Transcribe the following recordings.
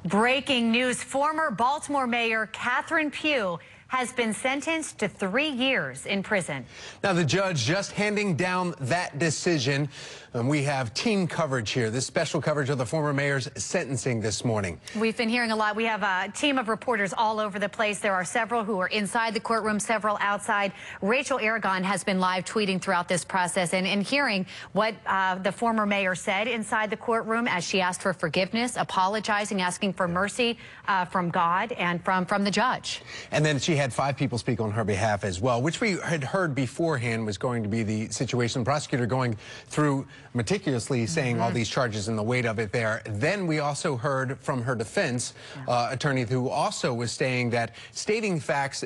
Breaking news, former Baltimore Mayor Catherine Pugh has been sentenced to 3 years in prison. Now, the judge just handing down that decision. And we have team coverage here, this special coverage of the former mayor's sentencing this morning. We've been hearing a lot. We have a team of reporters all over the place. There are several who are inside the courtroom, several outside. Rachel Aragon has been live tweeting throughout this process and hearing what the former mayor said inside the courtroom as she asked for forgiveness, apologizing, asking for mercy from God and from the judge. And then she had 5 people speak on her behalf as well, which we had heard beforehand was going to be the situation. The prosecutor going through meticulously saying all these charges and the weight of it there. Then we also heard from her defense attorney, who also was stating facts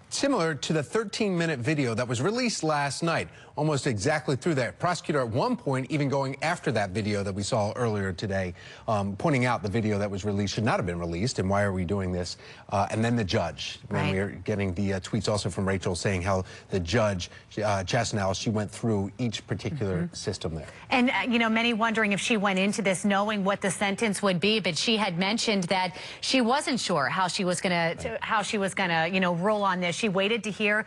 similar to the 13-minute video that was released last night, almost exactly through that. Prosecutor at one point even going after that video that we saw earlier today, pointing out the video that was released should not have been released, and why are we doing this? And then the judge, when we are getting the tweets also from Rachel saying how the judge, Chastinell, she went through each particular system there. And, you know, many wondering if she went into this knowing what the sentence would be, but she had mentioned that she wasn't sure how she was going to, you know, rule on this. She waited to hear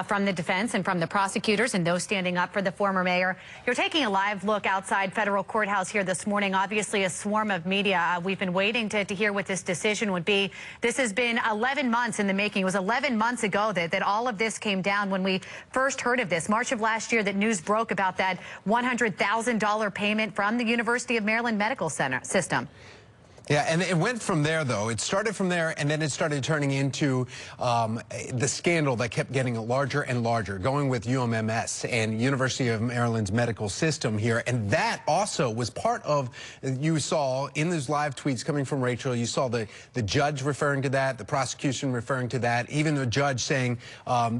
from the defense and from the prosecutors and those standing up for the former mayor. You're taking a live look outside federal courthouse here this morning. Obviously, a swarm of media. We've been waiting to hear what this decision would be. This has been 11 months in the making. It was 11 months ago that all of this came down when we first heard of this. March of last year that news broke about that $100,000 payment from the University of Maryland Medical Center system. Yeah, and it went from there, though. It started from there, and then it started turning into the scandal that kept getting larger and larger, going with UMMS and University of Maryland's medical system here. And that also was part of, you saw in those live tweets coming from Rachel, you saw the judge referring to that, the prosecution referring to that, even the judge saying,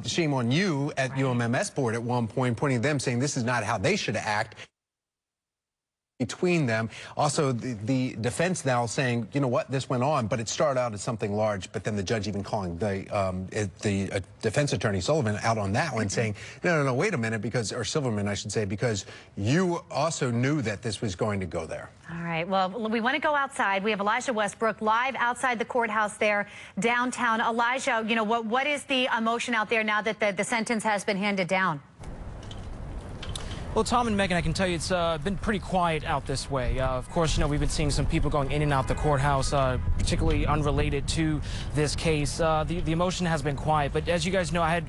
shame on you at UMMS board at one point, pointing to them, saying this is not how they should act. Between them. Also, the defense now saying, you know what, this went on, but it started out as something large, but then the judge even calling the defense attorney Sullivan out on that one, saying, no, wait a minute, or Silverman, I should say, because you also knew that this was going to go there. All right, well, we want to go outside. We have Elijah Westbrook live outside the courthouse there, downtown. Elijah, you know, what is the emotion out there now that the sentence has been handed down? Well, Tom and Megan, I can tell you it's been pretty quiet out this way. Of course, you know, we've been seeing some people going in and out the courthouse, particularly unrelated to this case. The emotion has been quiet, but as you guys know, I had,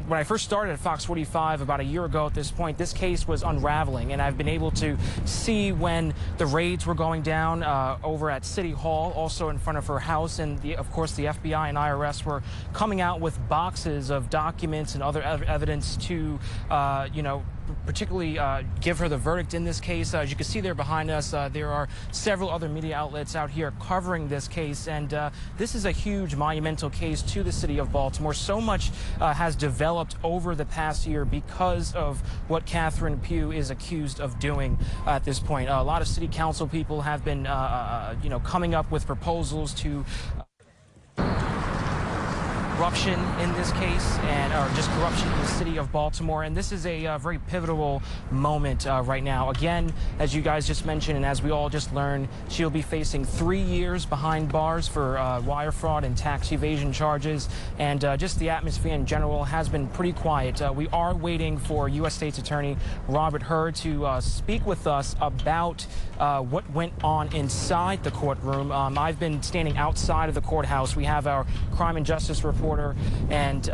when I first started at Fox 45 about a year ago at this point, this case was unraveling, and I've been able to see when the raids were going down over at City Hall, also in front of her house, and of course the FBI and IRS were coming out with boxes of documents and other evidence to, you know, particularly give her the verdict in this case. As you can see there behind us, there are several other media outlets out here covering this case, and this is a huge monumental case to the city of Baltimore. So much has developed over the past year because of what Catherine Pugh is accused of doing at this point. A lot of city council people have been, you know, coming up with proposals to corruption in this case, or just corruption in the city of Baltimore. And this is a very pivotal moment right now. Again, as you guys just mentioned, and as we all just learned, she'll be facing 3 years behind bars for wire fraud and tax evasion charges. And just the atmosphere in general has been pretty quiet. We are waiting for U.S. State's Attorney Robert Hur to speak with us about what went on inside the courtroom. I've been standing outside of the courthouse. We have our crime and justice reporter and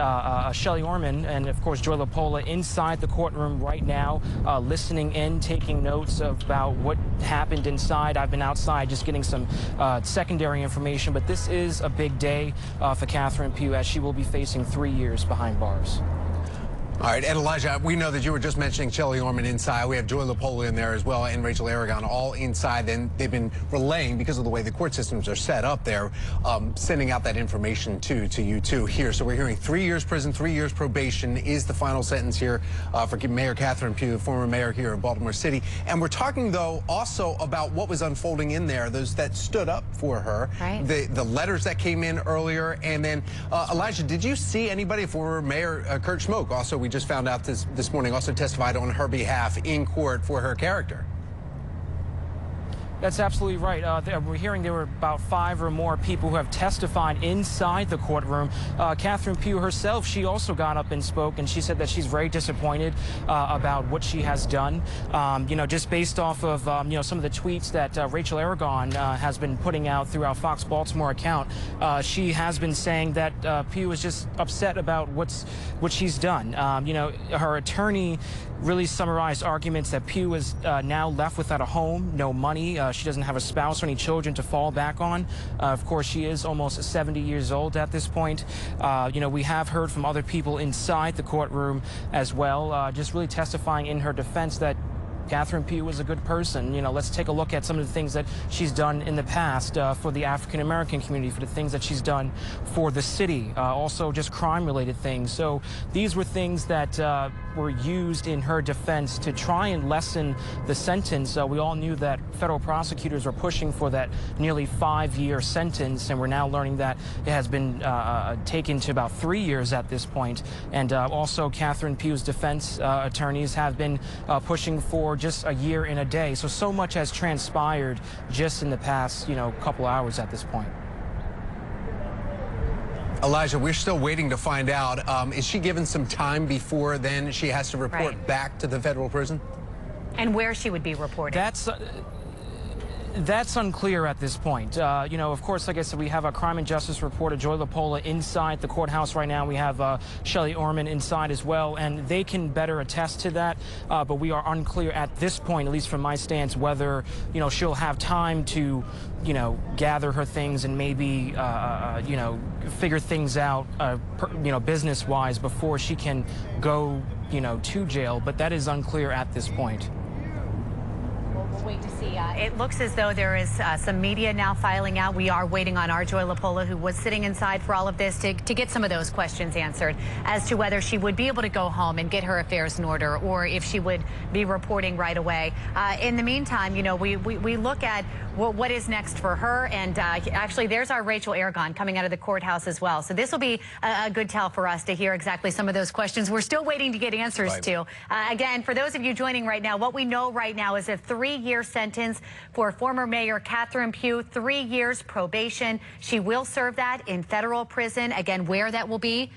Shelley Orman and, of course, Joy LaPola inside the courtroom right now, listening in, taking notes about what happened inside. I've been outside just getting some secondary information, but this is a big day for Catherine Pugh, as she will be facing 3 years behind bars. All right, and Elijah, we know that you were just mentioning Shelley Orman inside. We have Joy LaPola in there as well, and Rachel Aragon all inside. And they've been relaying, because of the way the court systems are set up there, sending out that information to you two here. So we're hearing 3 years prison, 3 years probation is the final sentence here for Mayor Catherine Pugh, former mayor here in Baltimore City. And we're talking, though, also about what was unfolding in there, those that stood up for her, the letters that came in earlier. And then, Elijah, did you see anybody, former Mayor Kurt Schmoke, also we just found out this morning, also testified on her behalf in court for her character? That's absolutely right. We're hearing there were about 5 or more people who have testified inside the courtroom. Catherine Pugh herself, she also got up and spoke, and she said that she's very disappointed about what she has done. Just based off of, some of the tweets that Rachel Aragon has been putting out through our Fox Baltimore account. She has been saying that Pugh is just upset about what she's done. Her attorney really summarized arguments that Pugh is now left without a home, no money. She doesn't have a spouse or any children to fall back on. Of course, she is almost 70 years old at this point. We have heard from other people inside the courtroom as well, just really testifying in her defense that Catherine Pugh is a good person. Let's take a look at some of the things that she's done in the past for the African-American community, for the things that she's done for the city, also just crime-related things. So these were things that were used in her defense to try and lessen the sentence. We all knew that federal prosecutors were pushing for that nearly 5-year sentence, and we're now learning that it has been taken to about 3 years at this point. And also Catherine Pugh's defense attorneys have been pushing for just a year and a day. So much has transpired just in the past, couple hours at this point. Elijah, we're still waiting to find out. Is she given some time before then she has to report back to the federal prison? And where she would be reporting? That's unclear at this point. Of course, like I said, we have a crime and justice reporter, Joy LaPola, inside the courthouse right now. We have Shelley Orman inside as well, and they can better attest to that. But we are unclear at this point, at least from my stance, whether, she'll have time to, gather her things and maybe, figure things out, business-wise before she can go, to jail. But that is unclear at this point. We'll wait to see. It looks as though there is some media now filing out. We are waiting on our Joy LaPola, who was sitting inside for all of this, to get some of those questions answered as to whether she would be able to go home and get her affairs in order, or if she would be reporting right away. In the meantime, we look at what is next for her, and actually there's our Rachel Aragon coming out of the courthouse as well. So this will be a good tell for us to hear exactly some of those questions we're still waiting to get answers to. Again, for those of you joining right now, what we know right now is a 3-year sentence for former Mayor Catherine Pugh, 3 years probation. She will serve that in federal prison. Again, where that will be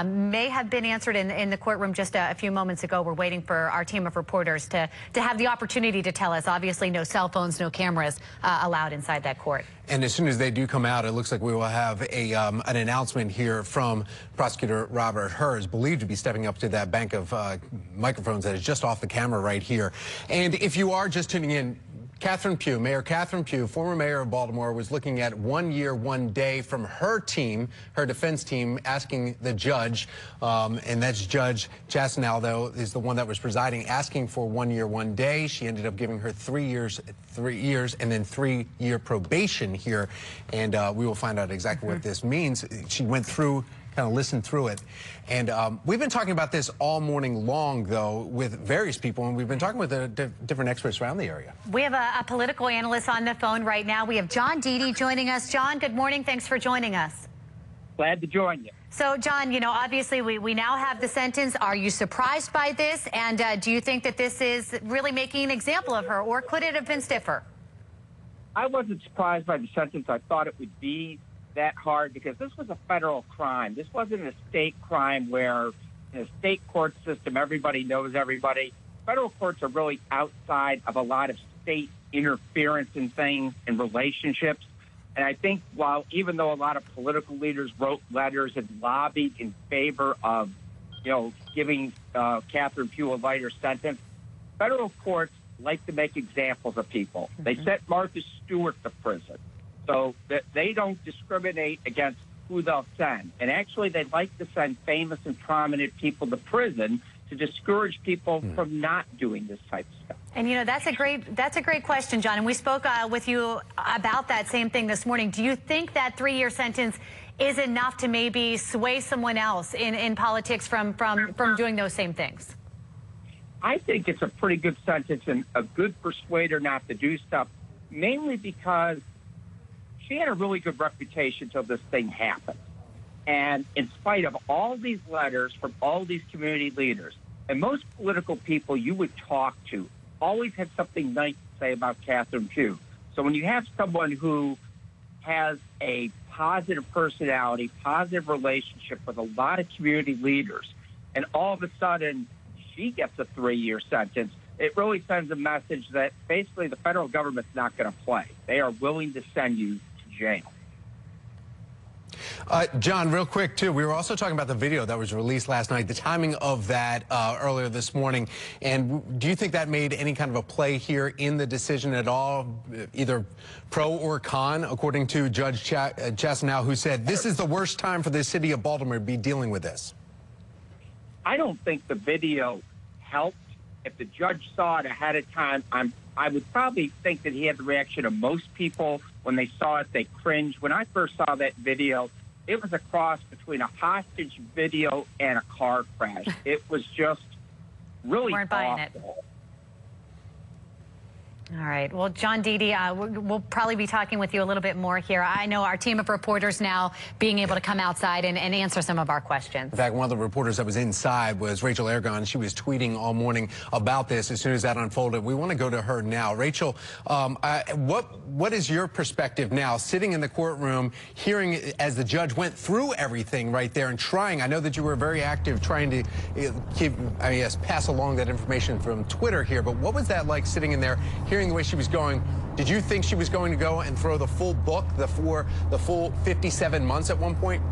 may have been answered in the courtroom just a few moments ago. We're waiting for our team of reporters to have the opportunity to tell us. Obviously, no cell phones, no cameras allowed inside that court. And as soon as they do come out, it looks like we will have an announcement here from Prosecutor Robert Hers, believed to be stepping up to that bank of microphones that is just off the camera right here. And if you are just tuning in, Catherine Pugh, Mayor Catherine Pugh, former mayor of Baltimore, was looking at 1 year, 1 day from her team, her defense team, asking the judge, and that's Judge Chastinaldo is the one that was presiding, asking for 1 year, 1 day. She ended up giving her 3 years, and then 3-year probation here. And we will find out exactly what this means. She went through, kind of listened through it. And we've been talking about this all morning long, though, with various people, and we've been talking with different experts around the area. We have a political analyst on the phone right now. We have John Deedy joining us. John, good morning. Thanks for joining us. Glad to join you. So, John, obviously we now have the sentence. Are you surprised by this? And do you think that this is really making an example of her, or could it have been stiffer? I wasn't surprised by the sentence. I thought it would be that hard because this was a federal crime. This wasn't a state crime where in a state court system everybody knows everybody. Federal courts are really outside of a lot of state interference in things and relationships. And I think even though a lot of political leaders wrote letters and lobbied in favor of, giving Catherine Pugh a lighter sentence, federal courts like to make examples of people. They sent Martha Stewart to prison. So that they don't discriminate against who they'll send. And actually, they like to send famous and prominent people to prison to discourage people from not doing this type of stuff. And, that's a great question, John. And we spoke with you about that same thing this morning. Do you think that 3-year sentence is enough to maybe sway someone else in politics from doing those same things? I think it's a pretty good sentence and a good persuader not to do stuff, mainly because she had a really good reputation till this thing happened. And in spite of all these letters from all these community leaders, and most political people you would talk to always had something nice to say about Catherine Pugh. So when you have someone who has a positive personality, positive relationship with a lot of community leaders, and all of a sudden she gets a 3-year sentence, it really sends a message that basically the federal government's not going to play. They are willing to send you to jail. John, real quick, too, we were also talking about the video that was released last night, the timing of that earlier this morning. And do you think that made any kind of a play here in the decision at all, either pro or con, according to Judge Chastanow, who said this is the worst time for the city of Baltimore to be dealing with this? I don't think the video helped. If the judge saw it ahead of time, I would probably think that he had the reaction of most people. When they saw it, they cringed. When I first saw that video, it was a cross between a hostage video and a car crash. It was just really weren't buying awful. it. All right. Well, John Dede, we'll probably be talking with you a little bit more here. I know our team of reporters now being able to come outside and answer some of our questions. In fact, one of the reporters that was inside was Rachel Ergon. She was tweeting all morning about this as soon as that unfolded. We want to go to her now. Rachel, what is your perspective now, sitting in the courtroom, hearing as the judge went through everything right there and trying? I know that you were very active trying to pass along that information from Twitter here, but what was that like sitting in there, hearing the way she was going? Did you think she was going to go and throw the full book, the full 57 months at one point?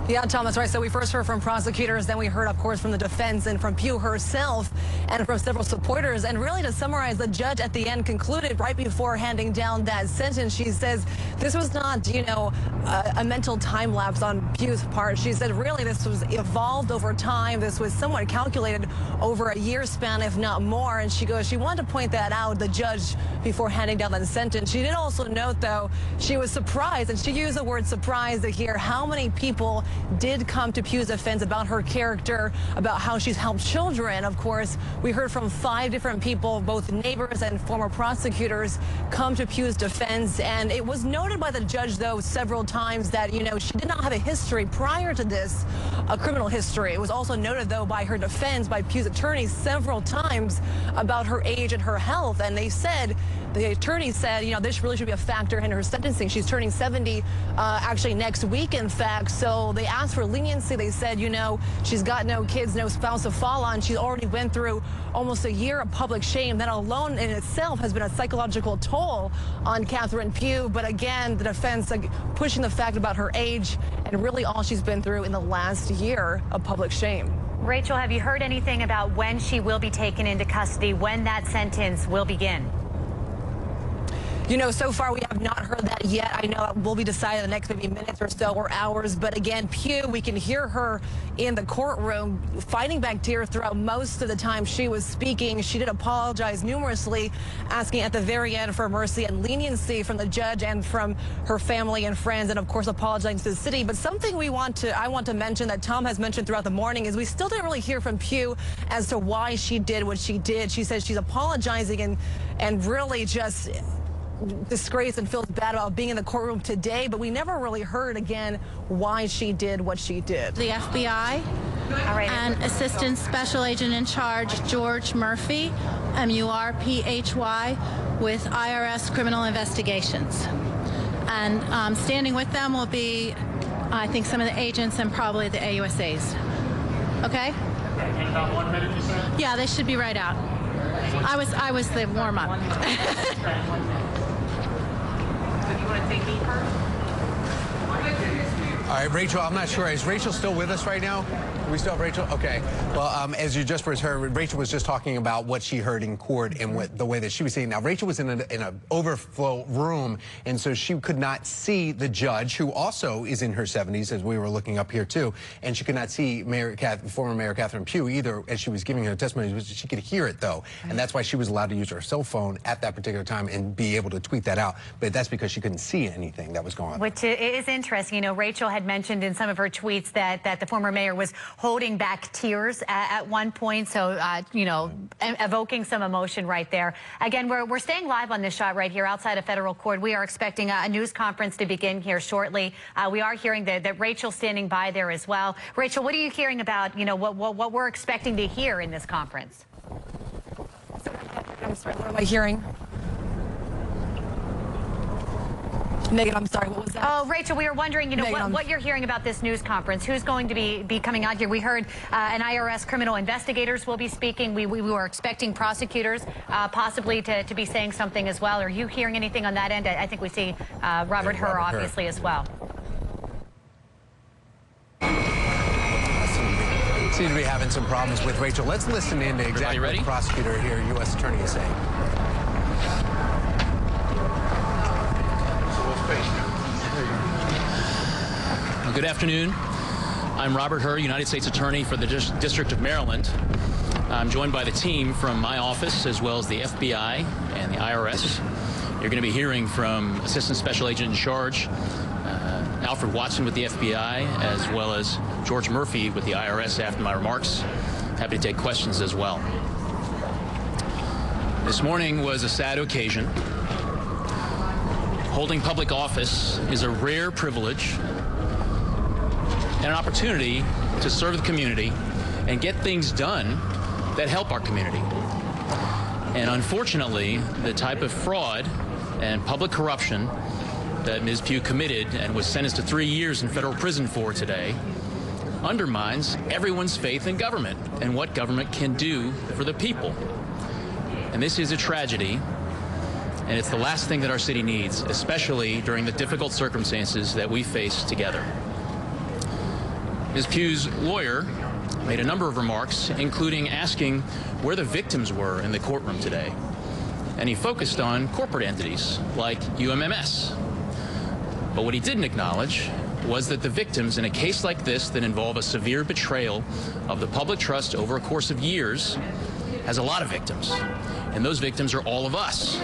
Yeah, Tom, that's right. So we first heard from prosecutors, then we heard, of course, from the defense and from Pugh herself and from several supporters. And really, to summarize, the judge at the end concluded right before handing down that sentence. She says this was not, a mental time lapse on Pugh's part. She said, really, this was evolved over time. This was somewhat calculated over a year span, if not more. And she goes, she wanted to point that out, the judge, before handing down that sentence. She did also note, though, she was surprised, and she used the word surprised, to hear how many people did come to Pugh's defense about her character, about how she's helped children. Of course, we heard from 5 different people, both neighbors and former prosecutors, come to Pugh's defense. And it was noted by the judge, though, several times that, she did not have a history prior to this, a criminal history. It was also noted, though, by her defense, by Pugh's attorney, several times about her age and her health. And they said, the attorney said, this really should be a factor in her sentencing. She's turning 70 actually next week, in fact. So they asked for leniency. They said, she's got no kids, no spouse to fall on. She's already went through almost a year of public shame. That alone in itself has been a psychological toll on Catherine Pugh. But again, the defense pushing the fact about her age and really all she's been through in the last year of public shame. Rachel, have you heard anything about when she will be taken into custody, when that sentence will begin? So far we have not heard that yet. I know it will be decided in the next maybe minutes or so, or hours. But again, Pugh, we can hear her in the courtroom fighting back tears throughout most of the time she was speaking. She did apologize numerously, asking at the very end for mercy and leniency from the judge and from her family and friends, and of course apologizing to the city. But something I want to mention that Tom has mentioned throughout the morning is we still didn't really hear from Pugh as to why she did what she did. She says she's apologizing and really just disgraced and feels bad about being in the courtroom today, but we never really heard again why she did what she did. The FBI and Assistant Special Agent in Charge George Murphy, M-U-R-P-H-Y, with IRS Criminal Investigations. And standing with them will be, I think, some of the agents and probably the AUSAs. Okay? In about 1 minute, you said? Yeah, they should be right out. I was the warm-up. All right, Rachel, I'm not sure. Is Rachel still with us right now? Do we still have Rachel? Okay. Well, as you just heard, Rachel was just talking about what she heard in court and the way that she was seeing. Now, Rachel was in an overflow room, and so she could not see the judge, who also is in her 70s, as we were looking up here, too. And she could not see former Mayor Catherine Pugh either as she was giving her testimony. She could hear it, though. And that's why she was allowed to use her cell phone at that particular time and be able to tweet that out. But that's because she couldn't see anything that was going on. Which is interesting. Rachel had mentioned in some of her tweets that the former mayor was holding back tears at one point. So, evoking some emotion right there. Again, we're staying live on this shot right here outside of federal court. We are expecting a news conference to begin here shortly. We are hearing that Rachel's standing by there as well. Rachel, what are you hearing about, what we're expecting to hear in this conference? I'm sorry, what am I hearing? Megan, I'm sorry, what was that? Oh, Rachel, we were wondering, you know, what you're hearing about this news conference. Who's going to be coming out here? We heard an IRS criminal investigators will be speaking. We were expecting prosecutors possibly to be saying something as well. Are you hearing anything on that end? I think we see Robert Hur, obviously, as well. Seem to be having some problems with Rachel. Let's listen in to exactly what the prosecutor here, U.S. Attorney, is saying. Good afternoon. I'm Robert Hur, United States Attorney for the District of Maryland. I'm joined by the team from my office as well as the FBI and the IRS. You're going to be hearing from Assistant Special Agent in Charge Alfred Watson with the FBI, as well as George Murphy with the IRS after my remarks. Happy to take questions as well. This morning was a sad occasion. Holding public office is a rare privilege and an opportunity to serve the community and get things done that help our community. And unfortunately, the type of fraud and public corruption that Ms. Pugh committed and was sentenced to 3 years in federal prison for today undermines everyone's faith in government and what government can do for the people. And this is a tragedy, and it's the last thing that our city needs, especially during the difficult circumstances that we face together. Ms. Pugh's lawyer made a number of remarks, including asking where the victims were in the courtroom today. And he focused on corporate entities like UMMS. But what he didn't acknowledge was that the victims in a case like this that involve a severe betrayal of the public trust over a course of years has a lot of victims. And those victims are all of us,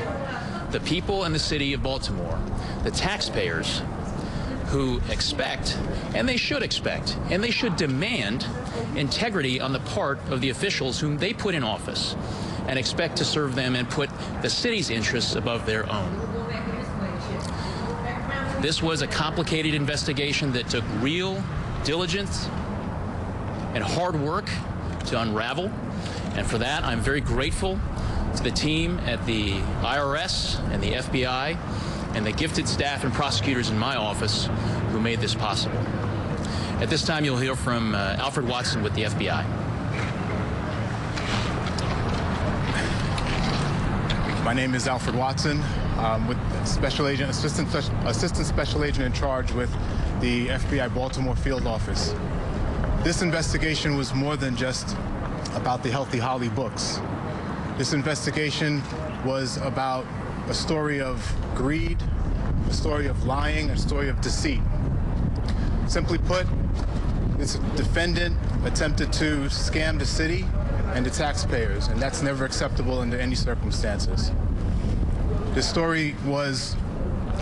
the people in the city of Baltimore, the taxpayers who expect, and they should expect, and they should demand integrity on the part of the officials whom they put in office and expect to serve them and put the city's interests above their own. This was a complicated investigation that took real diligence and hard work to unravel. And for that, I'm very grateful to the team at the IRS and the FBI and the gifted staff and prosecutors in my office who made this possible. At this time, you'll hear from Alfred Watson with the FBI. My name is Alfred Watson. With Assistant Special Agent in charge with the FBI Baltimore Field Office. This investigation was more than just about the Healthy Holly books. This investigation was about a story of greed, a story of lying, a story of deceit. Simply put, this defendant attempted to scam the city and the taxpayers, and that's never acceptable under any circumstances. This story was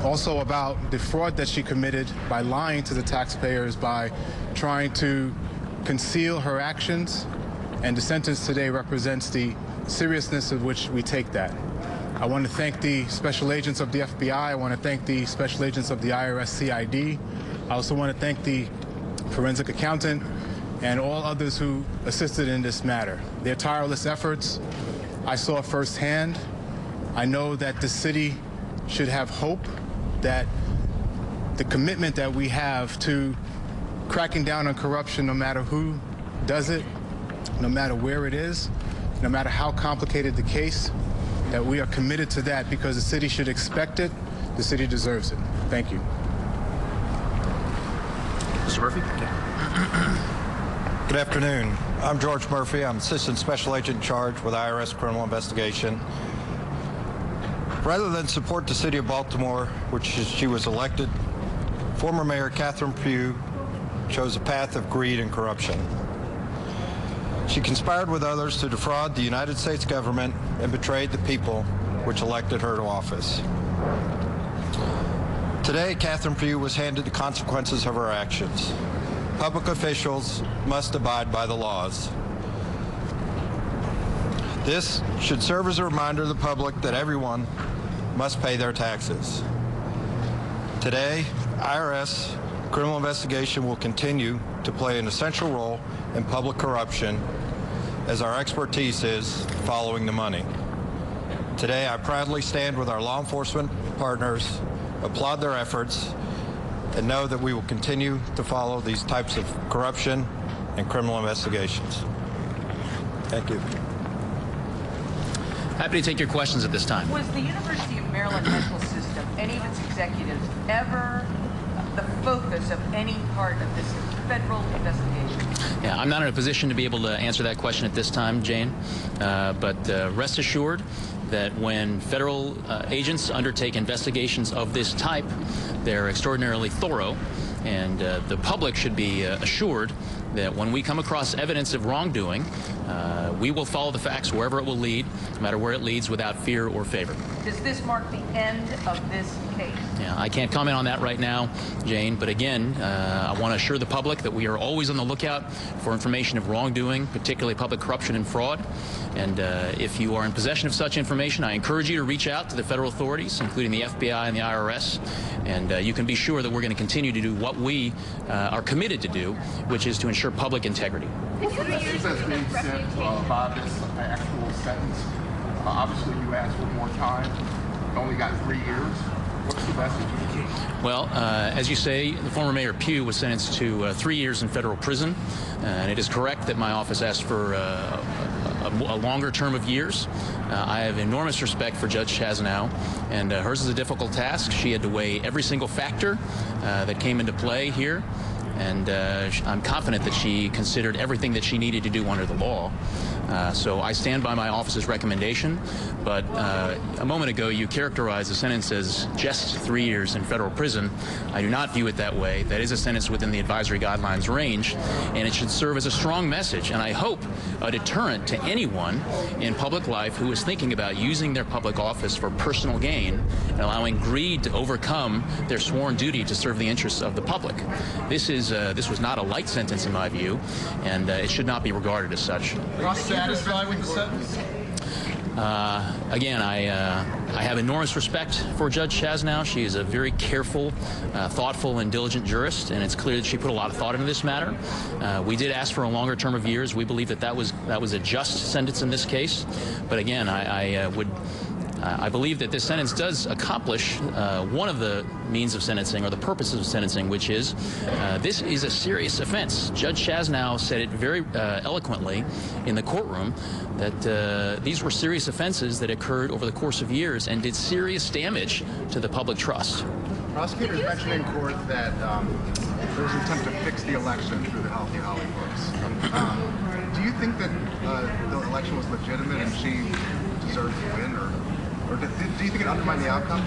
also about the fraud that she committed by lying to the taxpayers, by trying to conceal her actions, and the sentence today represents the seriousness of which we take that. I want to thank the special agents of the FBI. I want to thank the special agents of the IRS CID. I also want to thank the forensic accountant and all others who assisted in this matter. Their tireless efforts, I saw firsthand. I know that the city should have hope that the commitment that we have to cracking down on corruption, no matter who does it, no matter where it is, no matter how complicated the case, that we are committed to that because the city should expect it, the city deserves it. Thank you. Mr. Murphy? Good afternoon. I'm George Murphy. I'm Assistant Special Agent in charge with IRS Criminal Investigation. Rather than support the city of Baltimore, which she was elected, former Mayor Catherine Pugh chose a path of greed and corruption. She conspired with others to defraud the United States government and betrayed the people which elected her to office. Today, Catherine Pugh was handed the consequences of her actions. Public officials must abide by the laws. This should serve as a reminder to the public that everyone must pay their taxes. Today, IRS criminal investigation will continue to play an essential role in public corruption, as our expertise is following the money. Today, I proudly stand with our law enforcement partners applaud their efforts, and know that we will continue to follow these types of corruption and criminal investigations. Thank you. Happy to take your questions at this time. Was the University of Maryland medical system, any of its executives, ever the focus of any part of this federal investigation? Yeah, I'm not in a position to be able to answer that question at this time, Jane, but rest assured that when federal agents undertake investigations of this type, they're extraordinarily thorough, and the public should be assured that when we come across evidence of wrongdoing, we will follow the facts wherever it will lead, no matter where it leads, without fear or favor. Does this mark the end of this case? Yeah, I can't comment on that right now, Jane, but again, I want to assure the public that we are always on the lookout for information of wrongdoing, particularly public corruption and fraud. And if you are in possession of such information, I encourage you to reach out to the federal authorities, including the FBI and the IRS. And you can be sure that we're going to continue to do what we are committed to do, which is to ensure public integrity. What's the message that's being sent by this actual sentence? Obviously, you asked for more time. You only got 3 years. What's the message? Well, as you say, the former Mayor Pugh was sentenced to 3 years in federal prison. And it is correct that my office asked for a longer term of years. I have enormous respect for Judge Chasnow, and hers is a difficult task. She had to weigh every single factor that came into play here, and I'm confident that she considered everything that she needed to do under the law. So I stand by my office's recommendation, but a moment ago you characterized the sentence as just 3 years in federal prison. I do not view it that way. That is a sentence within the advisory guidelines range, and it should serve as a strong message, and I hope a deterrent to anyone in public life who is thinking about using their public office for personal gain and allowing greed to overcome their sworn duty to serve the interests of the public. This was not a light sentence in my view, and it should not be regarded as such. Satisfied with the sentence? Again, I have enormous respect for Judge Chasnow. She is a very careful, thoughtful, and diligent jurist, and it's clear that she put a lot of thought into this matter. We did ask for a longer term of years. We believe that that was a just sentence in this case. But again, I believe that this sentence does accomplish one of the means of sentencing, or the purposes of sentencing, which is this is a serious offense. Judge Chasnow said it very eloquently in the courtroom that these were serious offenses that occurred over the course of years and did serious damage to the public trust. Prosecutors mentioned in court that there was an attempt to fix the election through the Healthy Holly books. Do you think that the election was legitimate and she deserved to win, or do you think it undermined the outcome?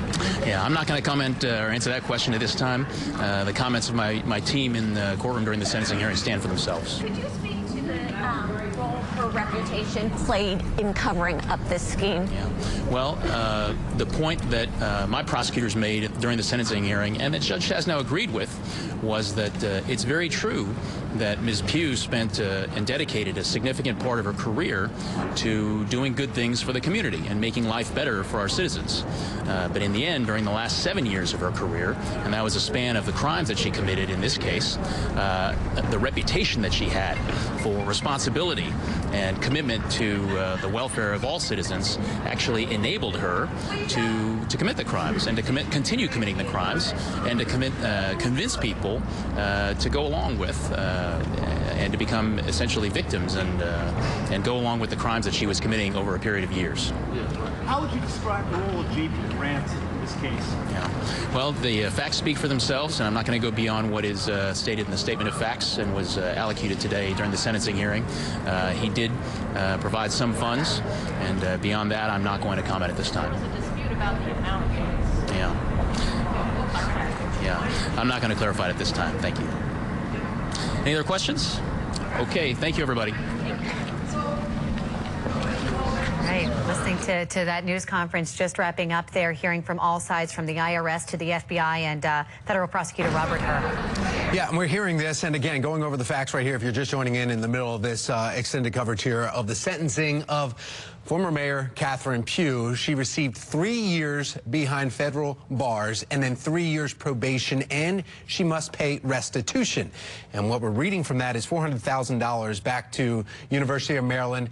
Yeah, I'm not going to comment or answer that question at this time. The comments of my team in the courtroom during the sentencing hearing stand for themselves. Could you speak to the role her reputation played in covering up this scheme? Yeah. Well, the point that my prosecutors made during the sentencing hearing, and that Judge Chasnow agreed with, was that it's very true that Ms. Pugh spent and dedicated a significant part of her career to doing good things for the community and making life better for our citizens. But in the end, during the last 7 years of her career, and that was a span of the crimes that she committed in this case, the reputation that she had for responsibility and commitment to the welfare of all citizens actually enabled her to commit the crimes and to continue committing the crimes and to convince people to go along with and to become essentially victims and go along with the crimes that she was committing over a period of years. How would you describe the role of J.P. Grant in this case? Yeah. Well, the facts speak for themselves, and I'm not going to go beyond what is stated in the statement of facts and was allocated today during the sentencing hearing. He did provide some funds, and beyond that, I'm not going to comment at this time. There's a dispute about the amount of funds. Yeah, I'm not going to clarify it at this time. Thank you. Any other questions? Okay, thank you, everybody. Right, listening to that news conference, just wrapping up there, hearing from all sides, from the IRS to the FBI and federal prosecutor Robert Hur. Yeah, and we're hearing this, and again, going over the facts right here, if you're just joining in the middle of this extended coverage here of the sentencing of former Mayor Catherine Pugh. She received 3 years behind federal bars and then 3 years probation, and she must pay restitution. And what we're reading from that is $400,000 back to University of Maryland.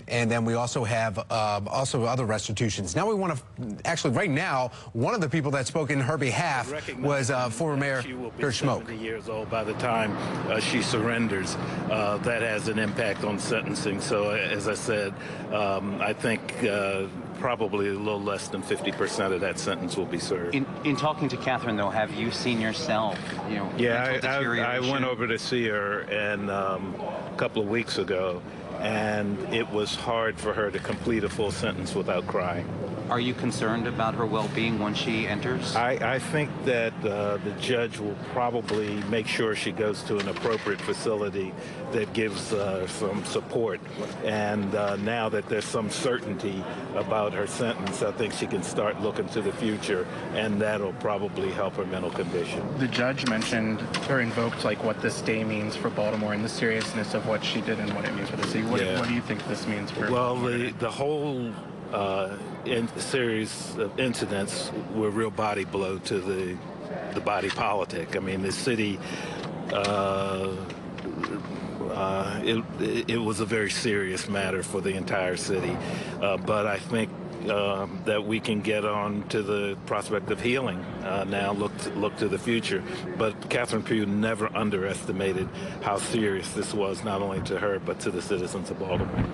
And then we also have other restitutions. Now we want to, actually right now, one of the people that spoke in her behalf was former Mayor Catherine Pugh. 70 years old by the time she surrenders. That has an impact on sentencing. So as I said, I think probably a little less than 50% of that sentence will be served. In talking to Catherine, though, have you seen yourself, Yeah, I went over to see her and a couple of weeks ago, and it was hard for her to complete a full sentence without crying. Are you concerned about her well-being when she enters? I think that the judge will probably make sure she goes to an appropriate facility that gives some support. And now that there's some certainty about her sentence, I think she can start looking to the future, and that'll probably help her mental condition. The judge mentioned or invoked like what this day means for Baltimore and the seriousness of what she did and what it means for the city. What do you think this means for Baltimore? The whole series of incidents were a real body blow to the body politic. I mean, the city, it was a very serious matter for the entire city. But I think that we can get on to the prospect of healing now, look to the future. But Catherine Pugh never underestimated how serious this was, not only to her, but to the citizens of Baltimore.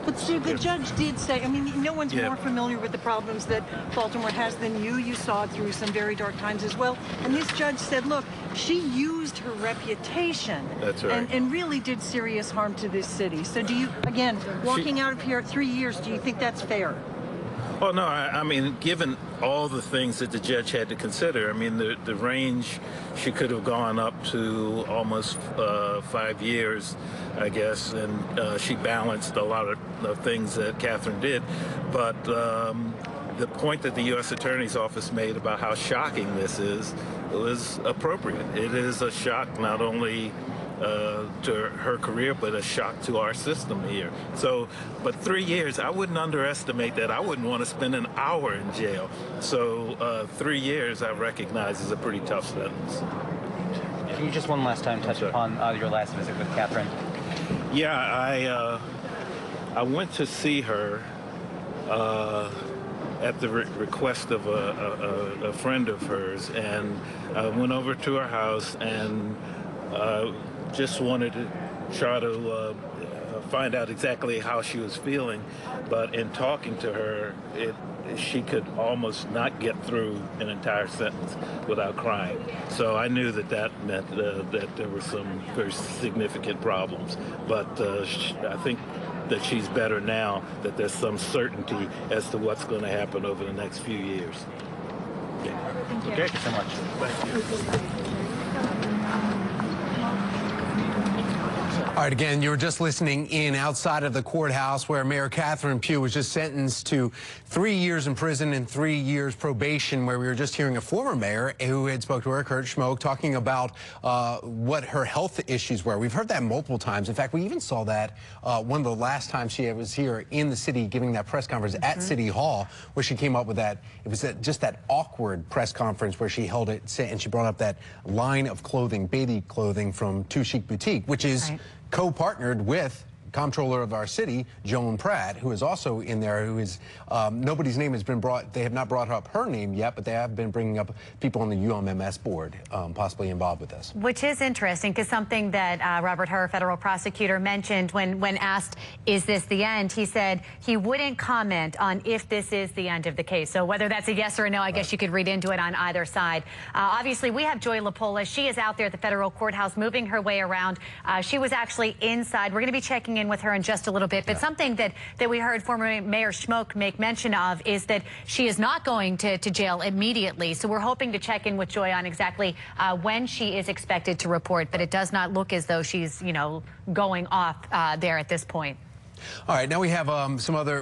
But Sue, the judge did say, I mean, no one's more familiar with the problems that Baltimore has than you. You saw it through some very dark times as well. And this judge said, look, she used her reputation. That's right. And really did serious harm to this city. So do you, again, walking out of here at 3 years, do you think that's fair? Well, no, I mean, given all the things that the judge had to consider, I mean, the range, she could have gone up to almost 5 years, I guess, and she balanced a lot of things that Catherine did. But the point that the U.S. Attorney's Office made about how shocking this is was appropriate. It is a shock not only to her career, but a shock to our system here. So, but 3 years, I wouldn't underestimate that. I wouldn't want to spend an hour in jail. So 3 years, I recognize, is a pretty tough sentence. Can you just one last time touch upon your last visit with Catherine? Yeah, I went to see her at the request of a friend of hers, and I went over to her house and just wanted to try to find out exactly how she was feeling. But in talking to her, she could almost not get through an entire sentence without crying. So I knew that meant that there were some very significant problems. But I think that she's better now, that there's some certainty as to what's going to happen over the next few years. Okay. Thank you so much. Thank you. All right, again, you were just listening in outside of the courthouse where Mayor Catherine Pugh was just sentenced to 3 years in prison and 3 years probation, where we were just hearing a former mayor who had spoke to her, Kurt Schmoke, talking about what her health issues were. We've heard that multiple times. In fact, we even saw that one of the last times she was here in the city giving that press conference at City Hall, where she came up with that. It was just that awkward press conference where she held it and she brought up that line of clothing, baby clothing from Too Chic Boutique, which is co-partnered with comptroller of our city, Joan Pratt, who is also in there, who is, nobody's name has been brought, they have not brought up her name yet, but they have been bringing up people on the UMMS board possibly involved with this. Which is interesting, because something that Robert Hur, federal prosecutor, mentioned when asked, is this the end? He said he wouldn't comment on if this is the end of the case. So whether that's a yes or a no, I guess you could read into it on either side. Obviously, we have Joy LaPolla. She is out there at the federal courthouse moving her way around. She was actually inside. We're going to be checking in with her in just a little bit, but something that we heard former Mayor Schmoke make mention of is that she is not going to jail immediately. So we're hoping to check in with Joy on exactly when she is expected to report, but it does not look as though she's, you know, going off there at this point. All right, now we have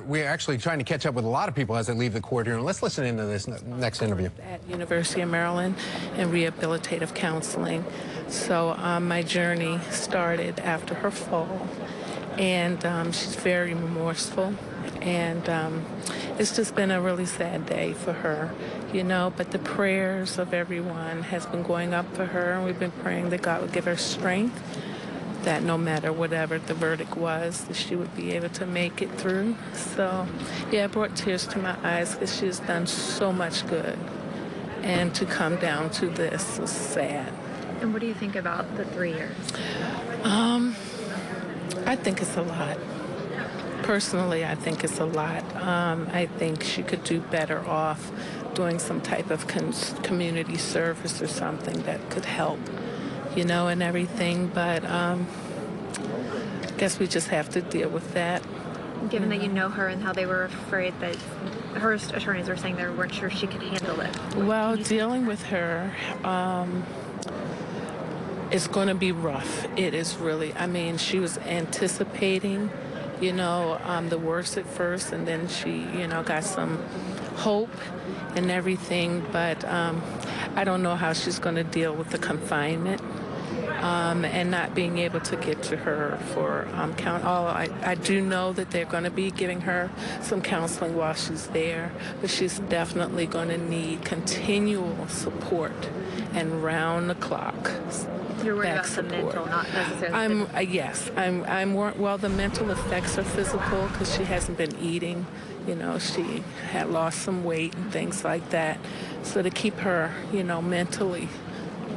we're actually trying to catch up with a lot of people as they leave the court here, and let's listen into this next interview. At University of Maryland in rehabilitative counseling. So my journey started after her fall, and she's very remorseful, and it's just been a really sad day for her, you know, but the prayers of everyone has been going up for her, and we've been praying that God would give her strength that no matter whatever the verdict was, that she would be able to make it through. So, yeah, it brought tears to my eyes because she has done so much good. And to come down to this was sad. And what do you think about the 3 years? I think it's a lot. Personally, I think it's a lot. I think she could do better off doing some type of community service or something that could help, you know, and everything. But I guess we just have to deal with that. Given that you know her and how they were afraid that her attorneys were saying they weren't sure she could handle it. Well, dealing with her, it's going to be rough. It is really, I mean, she was anticipating, you know, the worst at first, and then she, you know, got some hope and everything, but I don't know how she's going to deal with the confinement and not being able to get to her for I do know that they're going to be giving her some counseling while she's there, but she's definitely going to need continual support and round the clock. You're worried about the mental, not necessarily. Well, the mental effects are physical because she hasn't been eating. You know, she had lost some weight and things like that. So to keep her, you know, mentally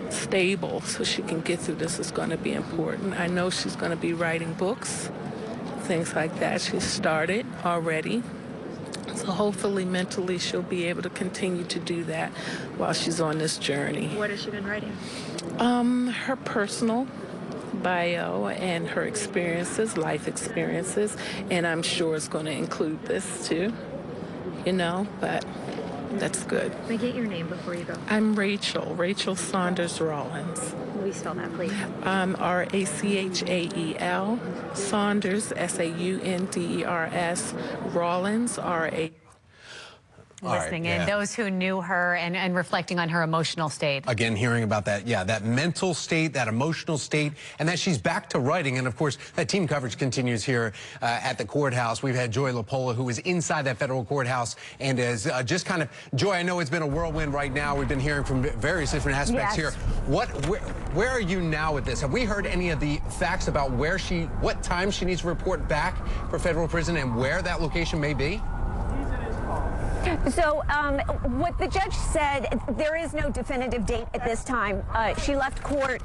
stable so she can get through this is going to be important. I know she's going to be writing books, things like that. She's started already. So hopefully mentally she'll be able to continue to do that while she's on this journey. What has she been writing? Her personal bio and her experiences, life experiences, and I'm sure it's going to include this too, you know, but that's good. May I get your name before you go? I'm Rachel Saunders Rawlins. Will you spell that, please? Rachael, Saunders, Saunders, Rawlins, R-A. Listening in, those who knew her and reflecting on her emotional state. Again, hearing about that, that mental state, that emotional state, and that she's back to writing. And of course, that team coverage continues here at the courthouse. We've had Joy LaPola, who is inside that federal courthouse, and is just kind of, Joy, I know it's been a whirlwind right now. We've been hearing from various different aspects here. Where are you now with this? Have we heard any of the facts about what time she needs to report back for federal prison and where that location may be? So what the judge said, there is no definitive date at this time. She left court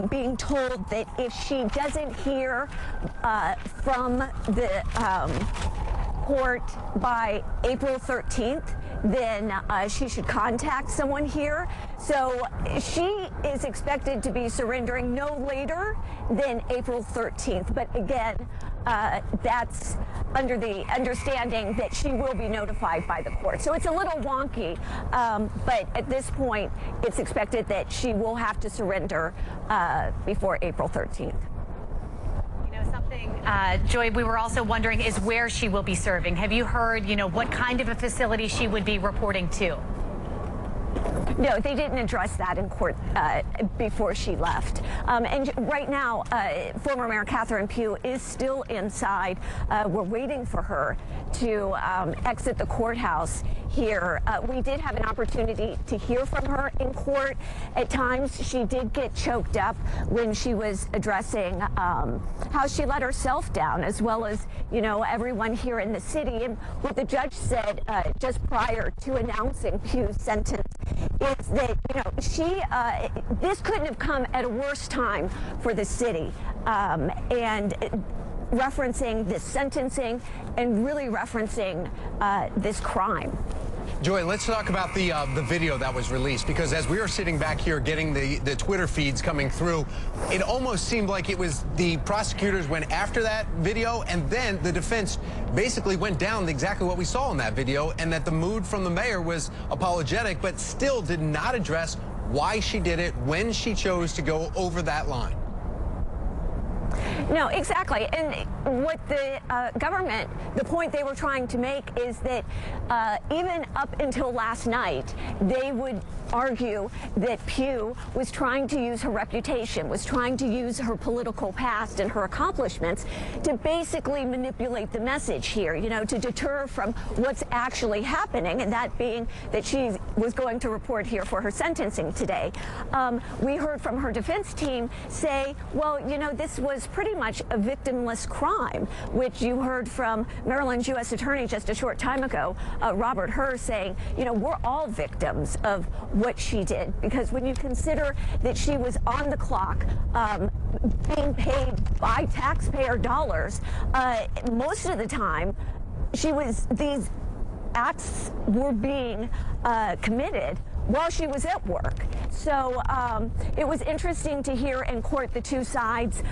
being told that if she doesn't hear from the court by April 13th, then she should contact someone here. So she is expected to be surrendering no later than April 13th. But again, that's under the understanding that she will be notified by the court. So it's a little wonky, but at this point, it's expected that she will have to surrender before April 13th. Joy, we were also wondering is where she will be serving. Have you heard, what kind of a facility she would be reporting to? No, they didn't address that in court before she left. And right now, former Mayor Catherine Pugh is still inside. We're waiting for her to exit the courthouse here. We did have an opportunity to hear from her in court. At times, she did get choked up when she was addressing how she let herself down, as well as, everyone here in the city. And what the judge said just prior to announcing Pugh's sentence is that, this couldn't have come at a worse time for the city. And referencing this sentencing and really referencing this crime. Joy, let's talk about the video that was released, because as we were sitting back here getting the Twitter feeds coming through, it almost seemed like it was the prosecutors went after that video, and then the defense basically went down exactly what we saw in that video, and that the mood from the mayor was apologetic, but still did not address why she did it, when she chose to go over that line. No, exactly. And what the government, the point they were trying to make is that even up until last night, they would argue that Pugh was trying to use her reputation, was trying to use her political past and her accomplishments to basically manipulate the message here, you know, to deter from what's actually happening, and that being that she was going to report here for her sentencing today. We heard from her defense team say, well, you know, this was pretty much a victimless crime, which you heard from Maryland's U.S. Attorney just a short time ago, Robert Hur, saying, you know, we're all victims of what she did, because when you consider that she was on the clock, being paid by taxpayer dollars, most of the time these acts were being committed while she was at work. So it was interesting to hear in court the two sides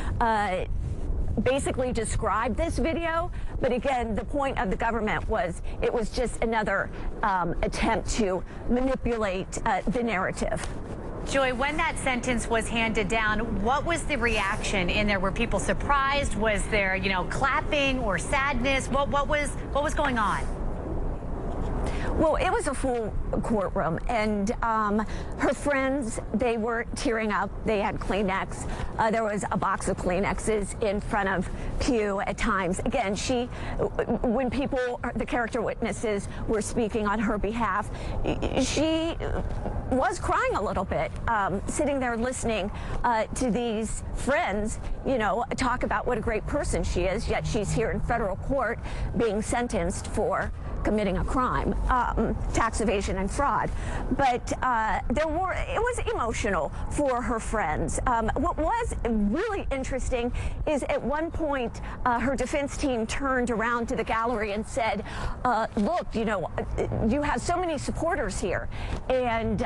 basically describe this video, but again, the point of the government was it was just another attempt to manipulate the narrative. Joy, when that sentence was handed down, what was the reaction in there? Were people surprised? Was there, you know, clapping or sadness? What was going on? Well, it was a full courtroom, and her friends, they were tearing up. They had Kleenex. There was a box of Kleenexes in front of Pugh at times. Again, when people, the character witnesses, were speaking on her behalf, she was crying a little bit, sitting there listening to these friends, you know, talk about what a great person she is, yet she's here in federal court being sentenced for committing a crime, tax evasion and fraud. But it was emotional for her friends. What was really interesting is at one point her defense team turned around to the gallery and said, look, you know, you have so many supporters here. And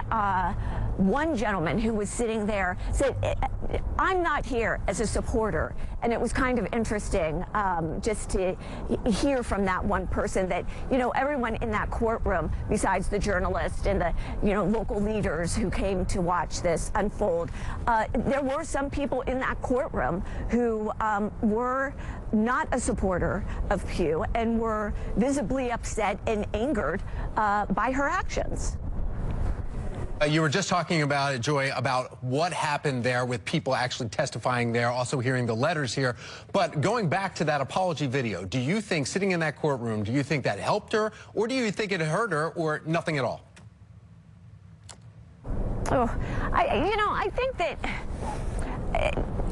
one gentleman who was sitting there said, I'm not here as a supporter. And it was kind of interesting just to hear from that one person that, you know, everyone in that courtroom, besides the journalist and the, you know, local leaders who came to watch this unfold, there were some people in that courtroom who were not a supporter of Pugh and were visibly upset and angered by her actions. You were just talking about it, Joy, about what happened there with people actually testifying there, also hearing the letters here. But going back to that apology video, do you think, sitting in that courtroom, do you think that helped her, or do you think it hurt her, or nothing at all? Oh, I think that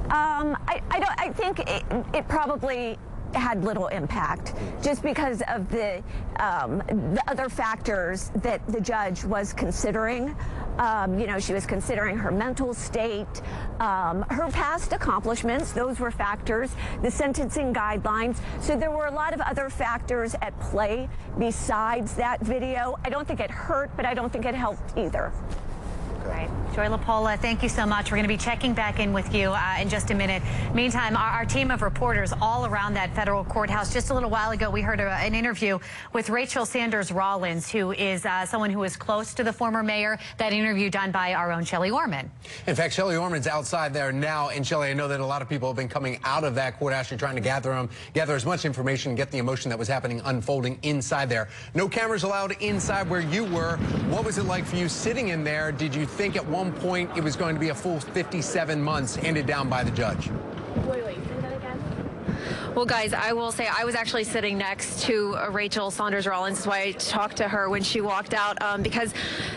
I think it probably had little impact, just because of the other factors that the judge was considering. You know, she was considering her mental state, her past accomplishments. Those were factors, the sentencing guidelines. So there were a lot of other factors at play besides that video. I don't think it hurt, but I don't think it helped either. Right. Joy LaPolla, thank you so much. We're going to be checking back in with you in just a minute. Meantime, our team of reporters all around that federal courthouse. Just a little while ago, we heard an interview with Rachel Sanders Rollins, who is someone who is close to the former mayor. That interview done by our own Shelley Orman. In fact, Shelley Orman's outside there now. And Shelley, I know that a lot of people have been coming out of that courthouse. You're trying to gather as much information and get the emotion that was happening unfolding inside there. No cameras allowed inside where you were. What was it like for you sitting in there? Did you think at one point it was going to be a full 57 months handed down by the judge? Wait, say that again? Well, guys, I will say I was actually sitting next to Rachel Sanders Rollins. That's why I talked to her when she walked out, because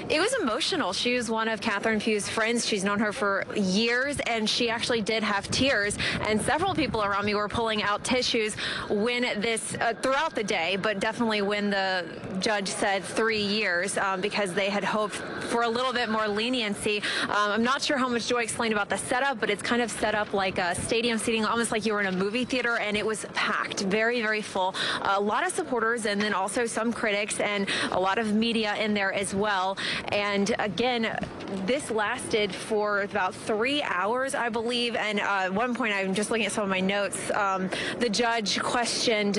it was emotional. She was one of Catherine Pugh's friends. She's known her for years, and she actually did have tears. And several people around me were pulling out tissues when this, throughout the day, but definitely when the judge said 3 years, because they had hoped for a little bit more leniency. I'm not sure how much Joy explained about the setup, but it's kind of set up like a stadium seating, almost like you were in a movie theater, and it was packed, very, very full. A lot of supporters, and then also some critics, and a lot of media in there as well. And again, this lasted for about 3 hours, I believe. And at one point, I'm just looking at some of my notes, the judge questioned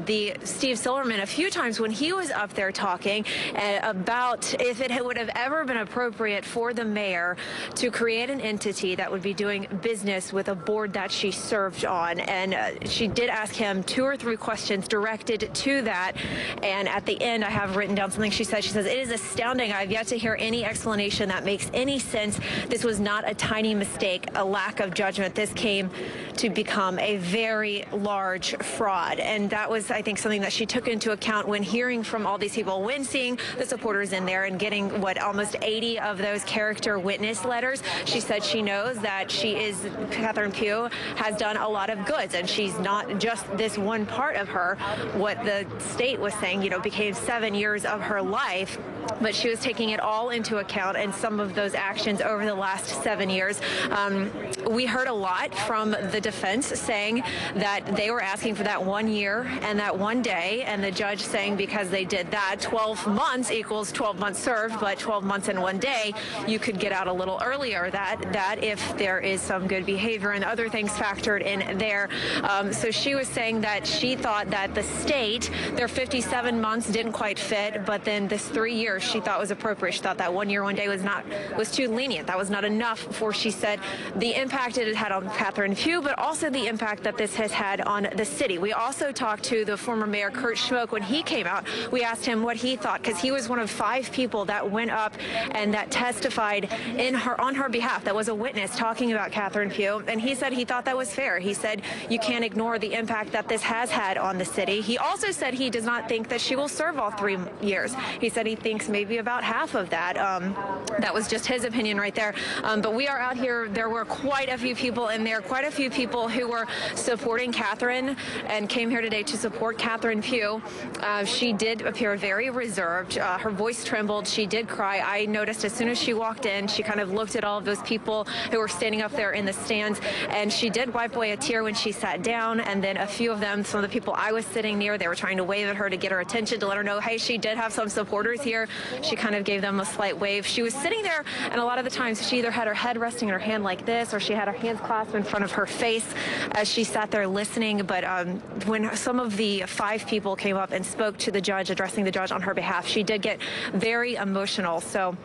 the Steve Silverman a few times when he was up there talking about if it would have ever been appropriate for the mayor to create an entity that would be doing business with a board that she served on. And she did ask him 2 or 3 questions directed to that. And at the end, I have written down something she said. She says, "It is astounding. I've yet to hear any explanation that makes any sense. This was not a tiny mistake, a lack of judgment. This came to become a very large fraud." And that was, I think, something that she took into account when hearing from all these people, when seeing the supporters in there and getting almost 80 of those character witness letters. She said she knows that Catherine Pugh has done a lot of goods, and she's not just this one part of her. What the state was saying, became 7 years of her life, but she was taking it all into account and some of those actions over the last 7 years. We heard a lot from the defense saying that they were asking for that 1 year and that 1 day, and the judge saying because they did that, 12 months equals 12 months served, but 12 months and 1 day, you could get out a little earlier, that if there is some good behavior and other things factored in there. So she was saying that she thought that the state, their 57 months didn't quite fit, but then this 3 years she thought was appropriate. She thought that 1 year, 1 day was too lenient. That was not enough for, she said, the impact it had on Catherine Pugh, but also the impact that this has had on the city. We also talked to the former mayor, Kurt Schmoke, when he came out. We asked him what he thought, because he was one of 5 people that went up and that testified on her behalf, that was a witness talking about Catherine Pugh, and he said he thought that was fair. He said you can't ignore the impact that this has had on the city. He also said he does not think that she will serve all 3 years. He said he thinks maybe about half of that. That was just his opinion right there. But we are out here. There were quite a few people in there, quite a few people who were supporting Catherine and came here today to support Catherine Pugh. She did appear very reserved. Her voice trembled. She did cry. I noticed as soon as she walked in, she kind of looked at all of those people who were standing up there in the stands, and she did wipe away a tear when she sat down. And then a few of them, some of the people I was sitting near, they were trying to wave at her to get her attention, to let her know, hey, she did have some supporters here. She kind of gave them a slight wave. She was sitting there, and a lot of the times she either had her head resting in her hand like this, or she had her hands clasped in front of her face as she sat there listening. But when some of the 5 people came up and spoke to the judge, addressing the judge on her behalf, she did get very emotional. So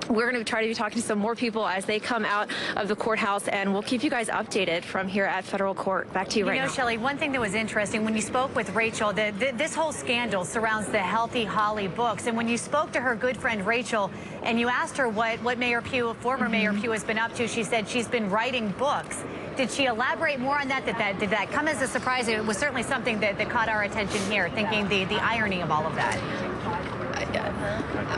we're going to try to be talking to some more people as they come out of the courthouse, and we'll keep you guys updated from here at federal court. Back to you right now. Shelley, one thing that was interesting, when you spoke with Rachel, this whole scandal surrounds the Healthy Holly books. And when you spoke to her good friend Rachel and you asked her what Mayor Pugh, former Mayor Pugh, has been up to, she said she's been writing books. Did she elaborate more on that? Did that come as a surprise? It was certainly something that caught our attention here, thinking the irony of all of that.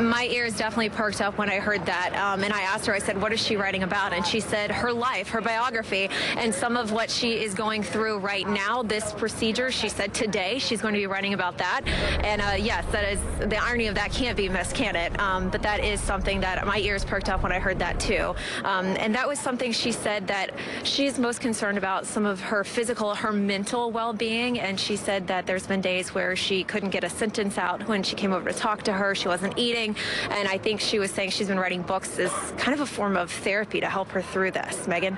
My ears definitely perked up when I heard that, and I asked her, I said, what is she writing about? And she said her life, her biography, and some of what she is going through right now, this procedure. She said today she's going to be writing about that. And yes, that is, the irony of that can't be missed, can it? But that is something that my ears perked up when I heard that too. And that was something she said that she's most concerned about, some of her physical, her mental well-being. And she said that there's been days where she couldn't get a sentence out when she came over to talk to her. She wasn't eating, and I think she was saying she's been writing books as kind of a form of therapy to help her through this. Megan?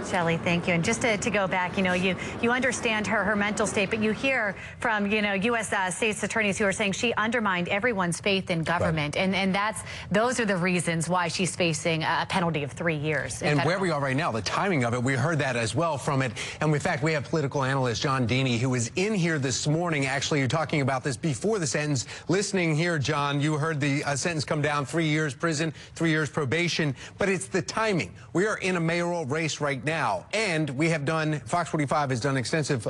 Shelley, thank you. And just to go back, you understand her mental state, but you hear from, U.S. state's attorneys who are saying she undermined everyone's faith in government. Right. And those are the reasons why she's facing a penalty of 3 years. And where we are right now, the timing of it, we heard that as well from it. And in fact, we have political analyst John Deeney, who was in here this morning, actually talking about this before the sentence. Listening here, John, you heard the sentence come down, 3 years prison, 3 years probation, but it's the timing. We are in a mayoral race right now. And we have done, Fox 45 has done extensive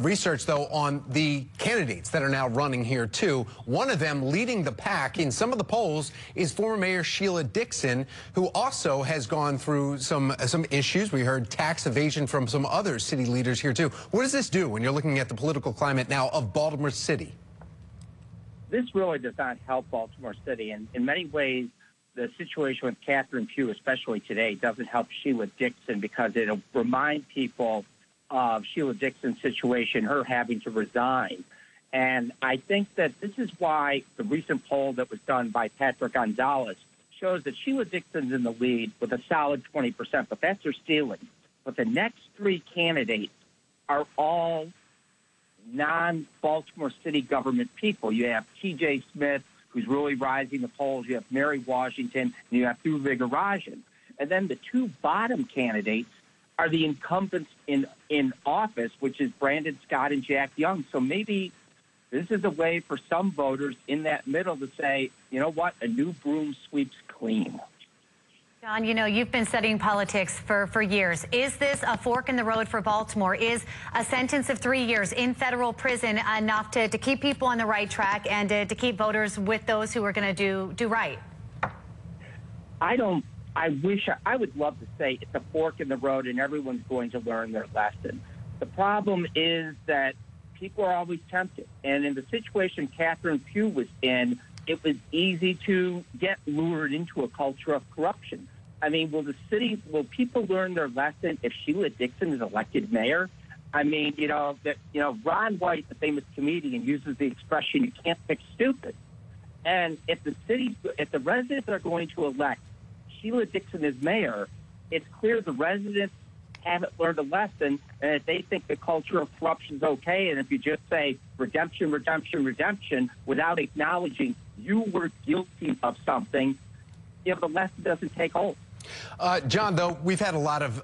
research, though, on the candidates that are now running here, too. One of them leading the pack in some of the polls is former Mayor Sheila Dixon, who also has gone through some issues. We heard tax evasion from some other city leaders here, too. What does this do when you're looking at the political climate now of Baltimore City? This really does not help Baltimore City. And in many ways, the situation with Catherine Pugh, especially today, doesn't help Sheila Dixon, because it'll remind people of Sheila Dixon's situation, her having to resign. And I think that this is why the recent poll that was done by Patrick Gonzalez shows that Sheila Dixon's in the lead with a solid 20%, but that's her ceiling. But the next three candidates are all non-Baltimore city government people. You have T.J. Smith, who's really rising the polls. You have Mary Washington, and you have Dhruv Garajan. And then the two bottom candidates are the incumbents in office, which is Brandon Scott and Jack Young. So maybe this is a way for some voters in that middle to say, you know what, a new broom sweeps clean. John, you know, you've been studying politics for years. Is this a fork in the road for Baltimore? Is a sentence of 3 years in federal prison enough to keep people on the right track and to keep voters with those who are going to do right? I would love to say it's a fork in the road and everyone's going to learn their lesson. The problem is that people are always tempted. And in the situation Catherine Pugh was in, it was easy to get lured into a culture of corruption. I mean, will people learn their lesson if Sheila Dixon is elected mayor? I mean, Ron White, the famous comedian, uses the expression, you can't fix stupid. And if the residents are going to elect Sheila Dixon as mayor, it's clear the residents haven't learned a lesson, and if they think the culture of corruption is okay, and if you just say redemption, redemption, redemption, without acknowledging you were guilty of something, the lesson doesn't take hold. John, though, we've had a lot of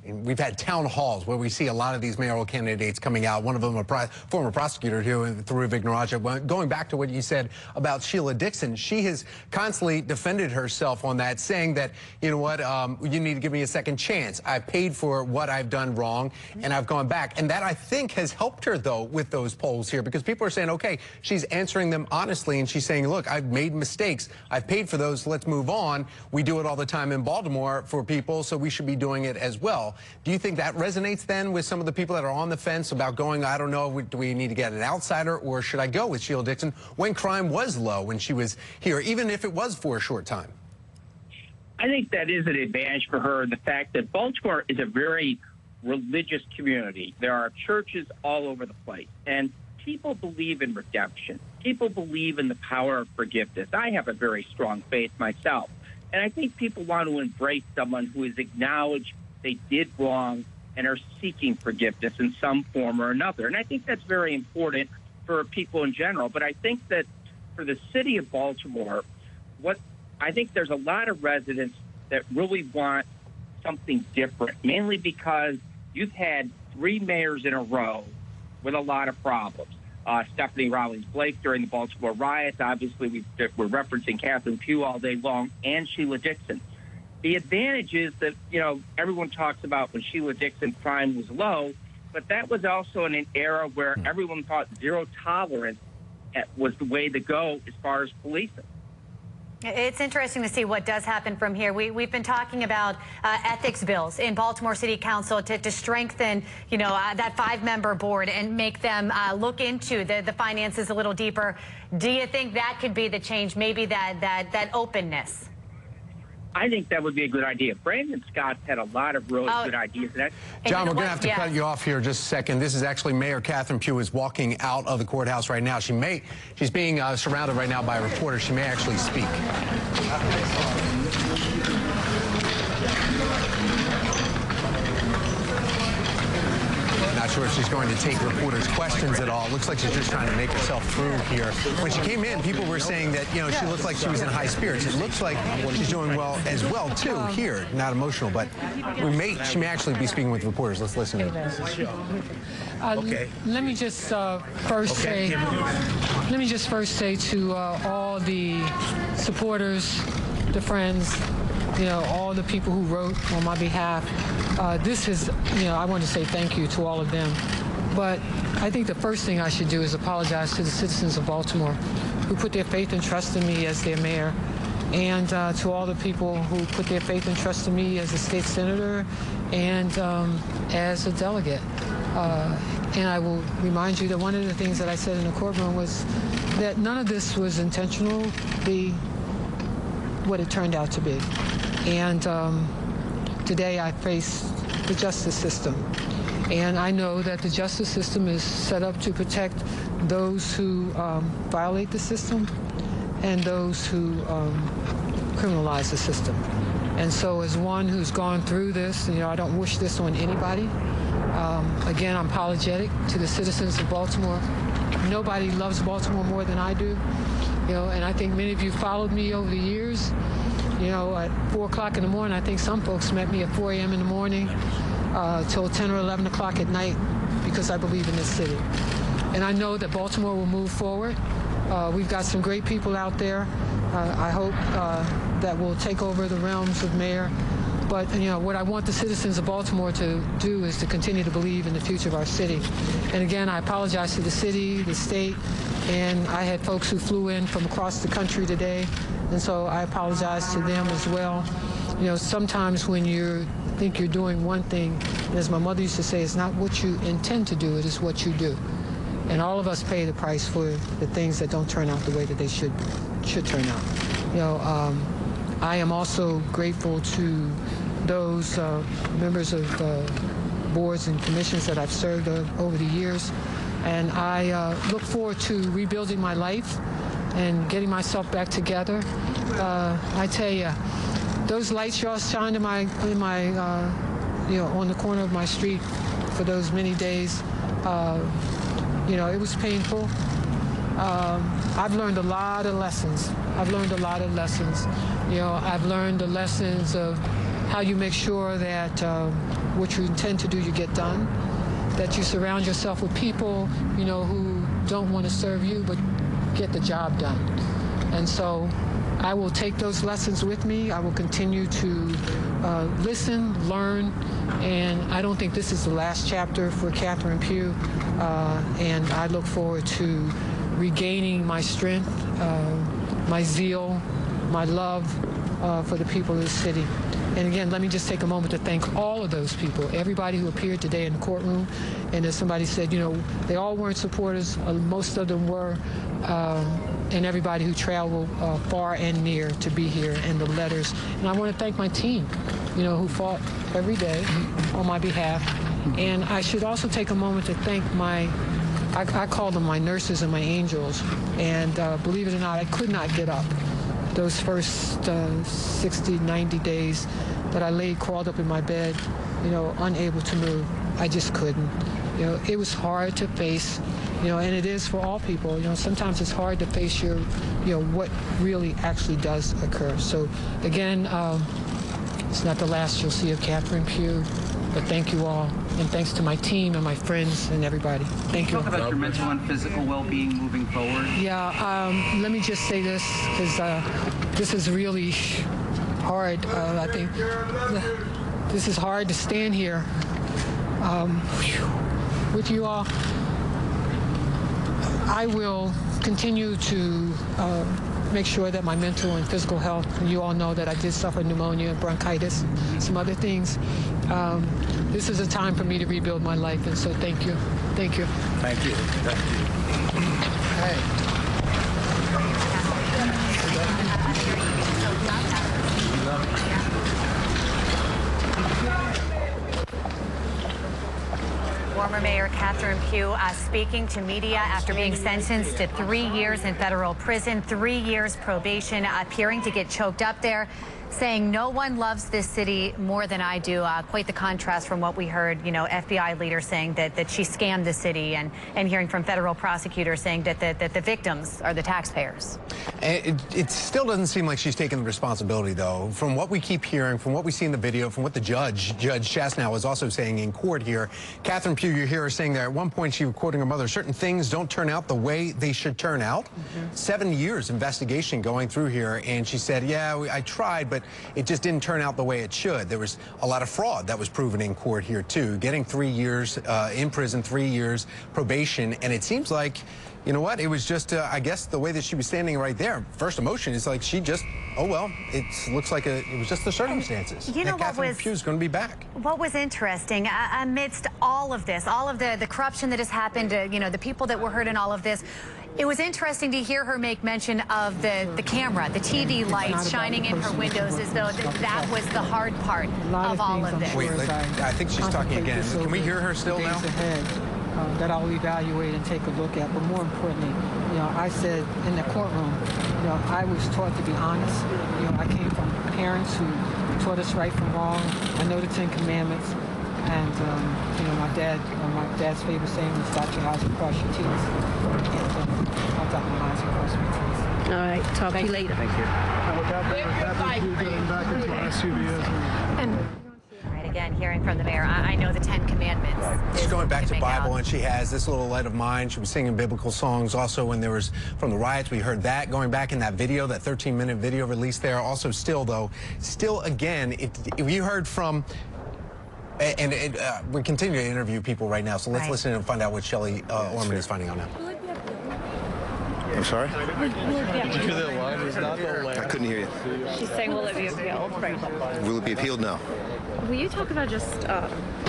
we've had town halls where we see a lot of these mayoral candidates coming out. One of them, a former prosecutor here, Dhruv Garajan. Going back to what you said about Sheila Dixon, she has constantly defended herself on that, saying that, you know what, you need to give me a second chance. I paid for what I've done wrong, and I've gone back. And that, I think, has helped her, though, with those polls here, because people are saying, okay, she's answering them honestly, and she's saying, look, I've made mistakes. I've paid for those. Let's move on. We do it all the time in Baltimore for people, so we should be doing it as well. Do you think that resonates then with some of the people that are on the fence about going, I don't know, do we need to get an outsider, or should I go with Sheila Dixon when crime was low when she was here, even if it was for a short time? I think that is an advantage for her, the fact that Baltimore is a very religious community. There are churches all over the place, and people believe in redemption. People believe in the power of forgiveness. I have a very strong faith myself, and I think people want to embrace someone who has acknowledged they did wrong and are seeking forgiveness in some form or another. And I think that's very important for people in general. But I think that for the city of Baltimore, I think there's a lot of residents that really want something different, mainly because you've had 3 mayors in a row with a lot of problems. Stephanie Rawlings-Blake during the Baltimore riots. Obviously, we're referencing Catherine Pugh all day long, and Sheila Dixon. The advantage is that, everyone talks about when Sheila Dixon crime was low, but that was also in an era where everyone thought zero tolerance was the way to go as far as policing. It's interesting to see what does happen from here. We've been talking about ethics bills in Baltimore City Council to strengthen, that 5-member board and make them look into the finances a little deeper. Do you think that could be the change, maybe that openness? I think that would be a good idea. Brandon Scott's had a lot of really good ideas. John, we're going to have to cut you off here just a second. This is actually Mayor Catherine Pugh is walking out of the courthouse right now. She's being surrounded right now by reporters. She may actually speak. Not sure if she's going to take reporters' questions at all. Looks like she's just trying to make herself through here. When she came in, people were saying that, she looked like she was in high spirits. It looks like she's doing well as well, too, here. Not emotional, but she may actually be speaking with reporters. Let's listen to her. Okay. Let me just first say to all the supporters, the friends, all the people who wrote on my behalf. I want to say thank you to all of them. But I think the first thing I should do is apologize to the citizens of Baltimore who put their faith and trust in me as their mayor, and to all the people who put their faith and trust in me as a state senator and as a delegate. And I will remind you that one of the things that I said in the courtroom was that none of this was intentionally what it turned out to be. And today I face the justice system. And I know that the justice system is set up to protect those who violate the system and those who criminalize the system. And so as one who's gone through this, I don't wish this on anybody. Again, I'm apologetic to the citizens of Baltimore. Nobody loves Baltimore more than I do. And I think many of you followed me over the years. At 4 o'clock in the morning, I think some folks met me at 4 a.m. in the morning till 10 or 11 o'clock at night because I believe in this city. And I know that Baltimore will move forward. We've got some great people out there. I hope that will take over the realms of mayor. But, what I want the citizens of Baltimore to do is to continue to believe in the future of our city. And again, I apologize to the city, the state, and I had folks who flew in from across the country today, and so I apologize to them as well. Sometimes when you think you're doing one thing, as my mother used to say, it's not what you intend to do, it is what you do. And all of us pay the price for the things that don't turn out the way that they should turn out. I am also grateful to those members of boards and commissions that I've served over the years. And I look forward to rebuilding my life and getting myself back together. I tell you, those lights y'all shined on the corner of my street for those many days, it was painful. I've learned a lot of lessons. I've learned the lessons of how you make sure that what you intend to do, you get done, that you surround yourself with people, who don't want to serve you, but get the job done. And so I will take those lessons with me. I will continue to listen, learn, and I don't think this is the last chapter for Catherine Pugh, and I look forward to regaining my strength, my zeal, my love for the people of the city. And again, let me just take a moment to thank all of those people, everybody who appeared today in the courtroom. And as somebody said, they all weren't supporters. Most of them were. And everybody who traveled far and near to be here, and the letters. And I want to thank my team, who fought every day on my behalf. And I should also take a moment to thank I call them my nurses and my angels. And believe it or not, I could not get up those first 60, 90 days that I laid crawled up in my bed, unable to move. I just couldn't. It was hard to face, and it is for all people. Sometimes it's hard to face what really actually does occur. So again, it's not the last you'll see of Catherine Pugh, but thank you all. And thanks to my team and my friends and everybody. Thank you. Talk about your mental and physical well-being moving forward. Yeah, let me just say this, because this is really hard. I think this is hard to stand here with you all. I will continue to make sure that my mental and physical health, and you all know that I did suffer pneumonia, bronchitis, some other things. This is a time for me to rebuild my life, and so thank you. Thank you. Thank you. Thank you. Hey. Former Mayor Catherine Pugh speaking to media after being sentenced to 3 years in federal prison, 3 years probation, appearing to get choked up there, saying no one loves this city more than I do. Quite the contrast from what we heard, FBI leaders saying that she scammed the city, and hearing from federal prosecutors saying that the victims are the taxpayers. It still doesn't seem like she's taking the responsibility, though. From what we keep hearing, from what we see in the video, from what the Judge Chasnow was also saying in court here, Catherine Pugh, you hear her saying that at one point she was quoting her mother, certain things don't turn out the way they should turn out. 7 years investigation going through here, and she said, yeah, I tried, but it just didn't turn out the way it should. There was a lot of fraud that was proven in court here, too. Getting 3 years in prison, 3 years probation, and it seems like, you know what, it was just, I guess, the way that she was standing right there. First emotion is like she just, oh, well, it looks like it was just the circumstances. You know what Catherine was... Pugh's going to be back. What was interesting, amidst all of this, all of the corruption that has happened, the people that were hurt in all of this, it was interesting to hear her make mention of the camera, the TV lights shining in her windows, as though that was the hard part of all of this. Wait, I think she's talking again. Can we hear her still now? That I'll evaluate and take a look at, but more importantly, I said in the courtroom, I was taught to be honest. I came from parents who taught us right from wrong. I know the 10 Commandments. And, my dad's favorite saying was, dot your I's and cross your T's. And I'll dot my I's and cross my T's. All right, talk to you later. Thank you. All right, again, hearing from the mayor, I know the 10 Commandments. She's going back to Bible, out. and she has This Little Light of Mine. She was singing biblical songs. Also, when there was, from the riots, we heard that going back in that video, that 13-minute video released there. Also, still again, you heard from... And we continue to interview people right now, so let's listen and find out what Shelley Orman is finding out now. I'm sorry? Did you hear that line? Was not the line. I couldn't hear you. She's saying, will it be appealed? Right. Will it be appealed? No. Will you talk about just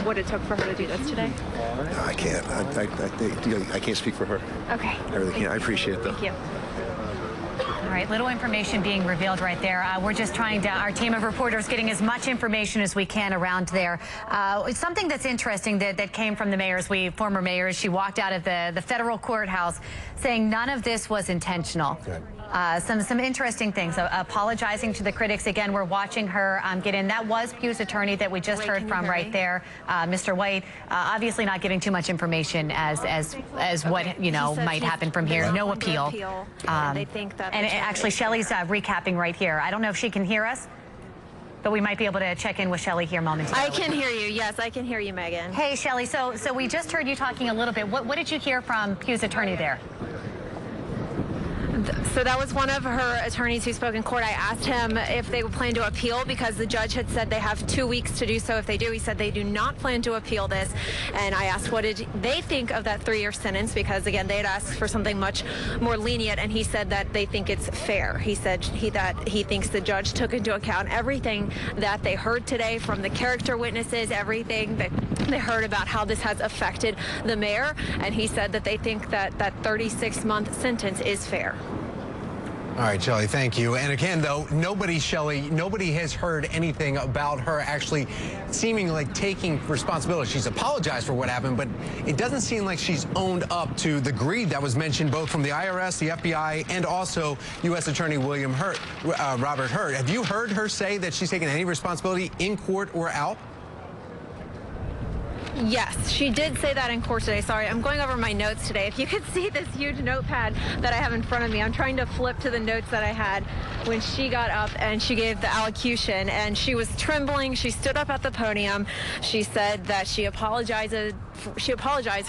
what it took for her to do this today? No, I can't. I can't speak for her. Okay. I really can't. I appreciate it, though. Thank you. All right, little information being revealed right there. We're just trying to, our team of reporters getting as much information as we can around there. Something that's interesting that came from the mayor, former mayor, she walked out of the federal courthouse saying none of this was intentional. Good. Some interesting things. Apologizing to the critics. Again, we're watching her get in. That was Pugh's attorney that we just heard from right there, Mr. White. Obviously not giving too much information as what might happen from here. No appeal. They think that. And actually, Shelley's recapping right here. I don't know if she can hear us, but we might be able to check in with Shelley here momentarily. I can hear you. Yes, I can hear you, Megan. Hey, Shelley. So we just heard you talking a little bit. What did you hear from Pugh's attorney there? So that was one of her attorneys who spoke in court. I asked him if they plan to appeal because the judge had said they have 2 weeks to do so. If they do, he said they do not plan to appeal this. And I asked what did they think of that 3-year sentence because, again, they had asked for something much more lenient, and he said that they think it's fair. He said that he thinks the judge took into account everything that they heard today from the character witnesses, everything that they heard about how this has affected the mayor, and he said that they think that that 36-month sentence is fair. All right, Shelley, thank you. And again, though, nobody has heard anything about her actually seeming like taking responsibility. She's apologized for what happened, but it doesn't seem like she's owned up to the greed that was mentioned both from the IRS, the FBI, and also U.S. Attorney Robert Hurt. Have you heard her say that she's taken any responsibility in court or out? Yes, she did say that in court today. Sorry, I'm going over my notes today. If you could see this huge notepad that I have in front of me, I'm trying to flip to the notes that I had when she got up and she gave the allocution, and she was trembling. She stood up at the podium. She said that she apologized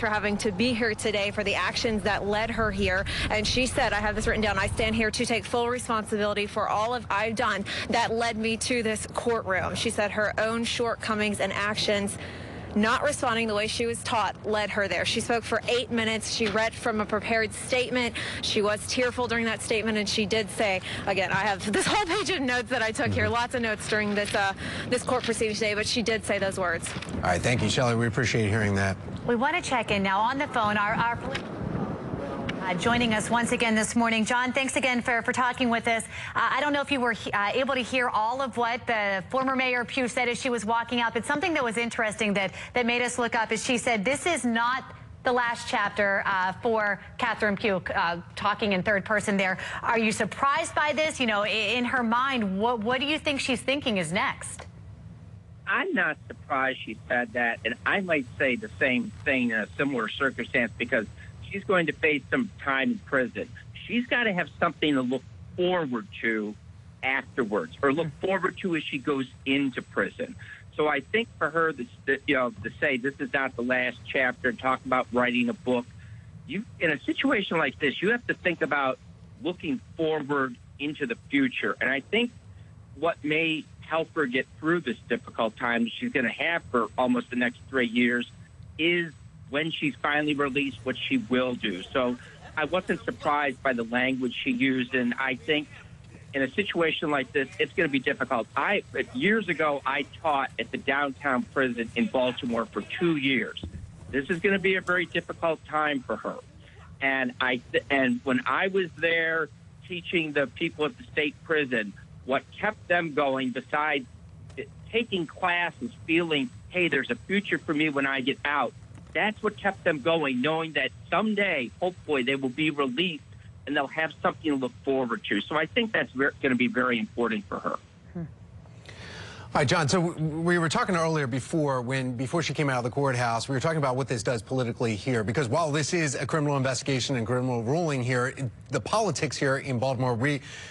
for having to be here today for the actions that led her here. And she said, I have this written down, I stand here to take full responsibility for all I've done that led me to this courtroom. She said her own shortcomings and actions, not responding the way she was taught, led her there. She spoke for 8 minutes. She read from a prepared statement. She was tearful during that statement, and she did say, again, I have this whole page of notes that I took here, lots of notes during this this court proceeding today, but she did say those words. All right, thank you, Shelley. We appreciate hearing that. We want to check in now on the phone. Our joining us once again this morning. John, thanks again for talking with us. I don't know if you were able to hear all of what the former Mayor Pugh said as she was walking out, but something that was interesting that made us look up is she said this is not the last chapter for Catherine Pugh, talking in third person there. Are you surprised by this? In her mind, what do you think she's thinking is next? I'm not surprised she said that, and I might say the same thing in a similar circumstance because she's going to face some time in prison. She's got to have something to look forward to afterwards, or look forward to as she goes into prison. So I think for her, to say this is not the last chapter, talk about writing a book, in a situation like this, you have to think about looking forward into the future. And I think what may help her get through this difficult time that she's going to have for almost the next 3 years is when she's finally released, what she will do. So I wasn't surprised by the language she used, and I think in a situation like this, it's going to be difficult. Years ago, I taught at the downtown prison in Baltimore for 2 years. This is going to be a very difficult time for her. And when I was there teaching the people at the state prison, what kept them going besides taking classes, feeling, hey, there's a future for me when I get out, that's what kept them going, knowing that someday, hopefully, they will be released and they'll have something to look forward to. So I think that's going to be very important for her. All right, John, so we were talking earlier before she came out of the courthouse, we were talking about what this does politically here, because while this is a criminal investigation and criminal ruling here, the politics here in Baltimore,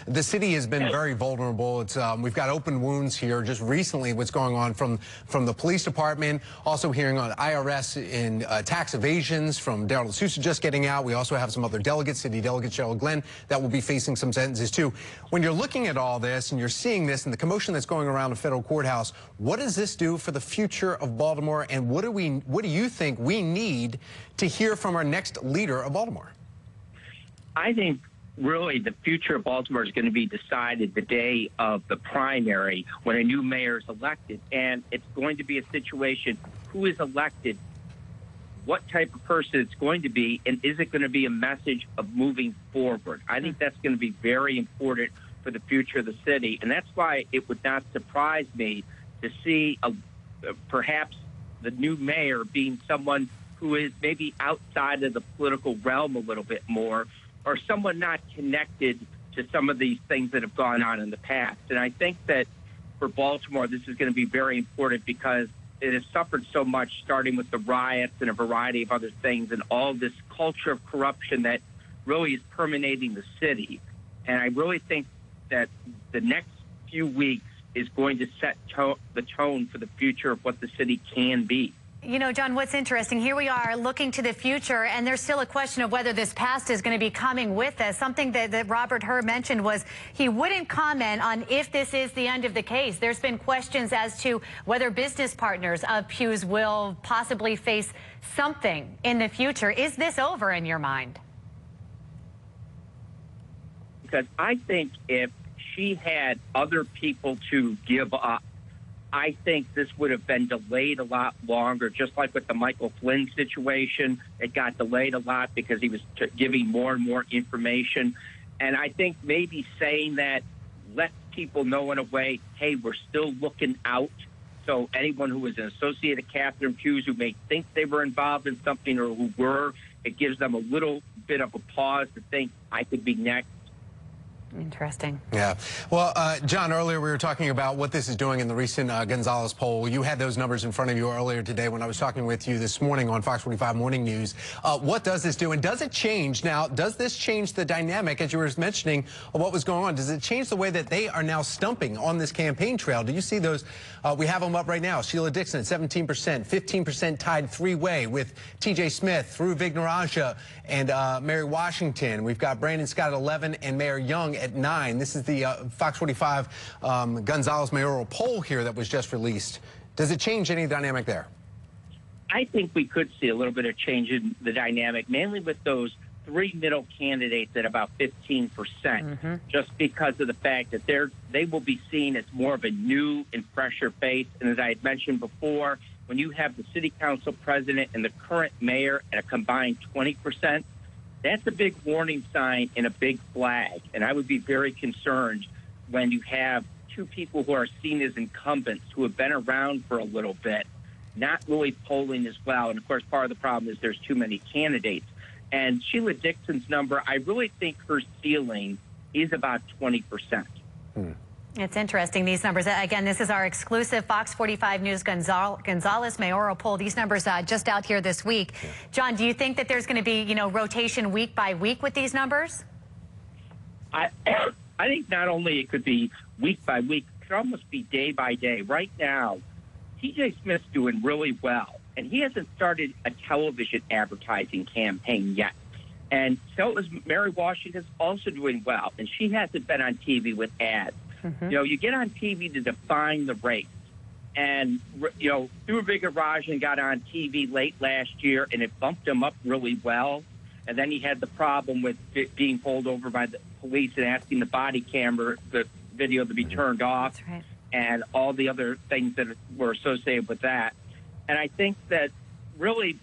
the city has been very vulnerable. It's we've got open wounds here just recently, what's going on from the police department, also hearing on IRS in tax evasions from Darryl D'Souza just getting out. We also have some other delegates, city delegate Cheryl Glenn, that will be facing some sentences too. When you're looking at all this and you're seeing this and the commotion that's going around the federal courthouse, what does this do for the future of Baltimore, and what do you think we need to hear from our next leader of Baltimore? I think really the future of Baltimore is going to be decided the day of the primary when a new mayor is elected, and it's going to be a situation who is elected, what type of person it's going to be, and is it going to be a message of moving forward? I think that's going to be very important for the future of the city, and that's why it would not surprise me to see perhaps the new mayor being someone who is maybe outside of the political realm a little bit more, or someone not connected to some of these things that have gone on in the past. And I think that for Baltimore, this is going to be very important because it has suffered so much, starting with the riots and a variety of other things, and all this culture of corruption that really is permeating the city. And I really think that the next few weeks is going to set the tone for the future of what the city can be. You know, John, what's interesting, here we are looking to the future, and there's still a question of whether this past is going to be coming with us. Something that Robert Hur mentioned was he wouldn't comment on if this is the end of the case. There's been questions as to whether business partners of Pugh's will possibly face something in the future. Is this over in your mind? Because I think if she had other people to give up, I think this would have been delayed a lot longer, just like with the Michael Flynn situation. It got delayed a lot because he was giving more and more information. And I think maybe saying that lets people know in a way, hey, we're still looking out. So anyone who is an associate of Catherine Pugh who may think they were involved in something or who were, it gives them a little bit of a pause to think, I could be next. Interesting. Yeah. Well, John, earlier we were talking about what this is doing in the recent Gonzalez poll. You had those numbers in front of you earlier today when I was talking with you this morning on Fox 45 Morning News. What does this do? And does it change now? Does this change the dynamic, as you were mentioning, of what was going on? Does it change the way that they are now stumping on this campaign trail? Do you see those? We have them up right now. Sheila Dixon at 17%, 15% tied three-way with T.J. Smith, through Vignarajah, and Mary Washington. We've got Brandon Scott at 11 and Mayor Young at 9. This is the Fox 45 Gonzalez mayoral poll here that was just released. Does it change any dynamic there? I think we could see a little bit of change in the dynamic, mainly with those three middle candidates at about 15%, just because of the fact that they will be seen as more of a new and fresher face. And as I had mentioned before, when you have the city council president and the current mayor at a combined 20%, that's a big warning sign and a big flag. And I would be very concerned when you have two people who are seen as incumbents who have been around for a little bit, not really polling as well. And, of course, part of the problem is there's too many candidates. And Sheila Dixon's number, I really think her ceiling is about 20%. It's interesting, these numbers. Again, this is our exclusive Fox 45 News Gonzalez mayoral poll. These numbers just out here this week. John, do you think that there's going to be, rotation week by week with these numbers? I think not only it could be week by week, it could almost be day by day. Right now, T.J. Smith's doing really well, and he hasn't started a television advertising campaign yet. And so is Mary Washington's also doing well, and she hasn't been on TV with ads. You get on TV to define the race. And, Through Vignarajah got on TV late last year, and it bumped him up really well. And then he had the problem with being pulled over by the police and asking the body camera, the video, to be turned off. That's right. And all the other things that were associated with that. And I think that really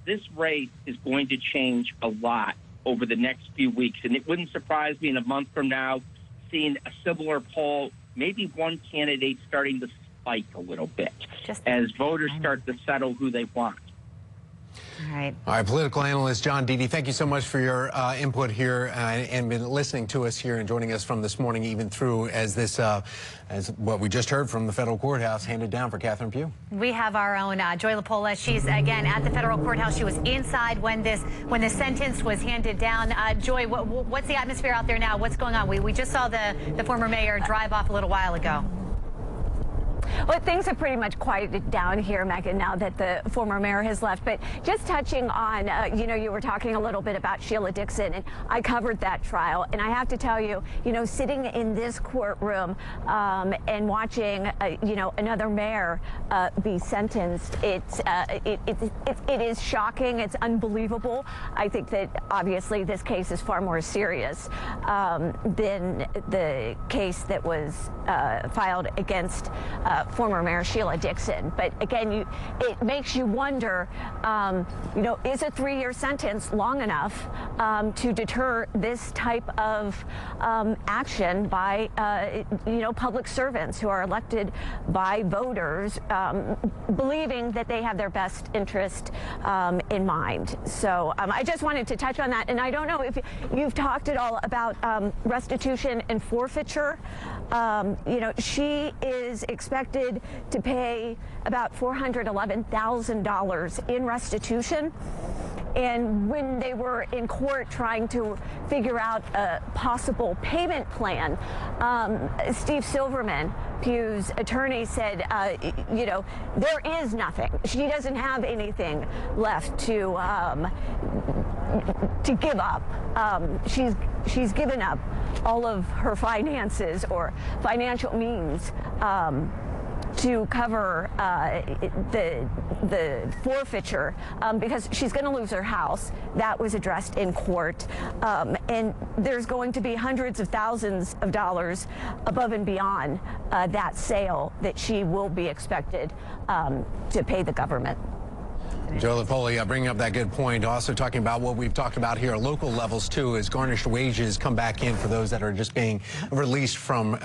this race is going to change a lot over the next few weeks. And it wouldn't surprise me in a month from now seeing a similar poll, maybe one candidate starting to spike a little bit as voters start to settle who they want. All right, political analyst John Deedy, thank you so much for your input here and been listening to us here and joining us from this morning, even through as this, as what we just heard from the federal courthouse handed down for Catherine Pugh. We have our own Joy LaPola. She's again at the federal courthouse. She was inside when the sentence was handed down. Joy, what's the atmosphere out there now? What's going on? We just saw the former mayor drive off a little while ago. Well, things have pretty much quieted down here, Megan, now that the former mayor has left. But just touching on, you know, you were talking a little bit about Sheila Dixon, and I covered that trial. And I have to tell you, you know, sitting in this courtroom and watching, you know, another mayor be sentenced, it is shocking. It's unbelievable. I think that obviously this case is far more serious than the case that was filed against former Mayor Sheila Dixon. But again, it makes you wonder, you know, is a 3-year sentence long enough to deter this type of action by, you know, public servants who are elected by voters, believing that they have their best interest in mind. So I just wanted to touch on that. And I don't know if you've talked at all about restitution and forfeiture. You know, she is expected to pay about $411,000 in restitution. And when they were in court trying to figure out a possible payment plan, Steve Silverman, Pugh's attorney, said, you know, there is nothing. She doesn't have anything left to give up. She's given up all of her finances or financial means to cover the forfeiture because she's going to lose her house. That was addressed in court. And there's going to be hundreds of thousands of dollars above and beyond that sale that she will be expected to pay the government. Joe LaPola, bringing up that good point, also talking about what we've talked about here at local levels too, is garnished wages come back in for those that are just being released from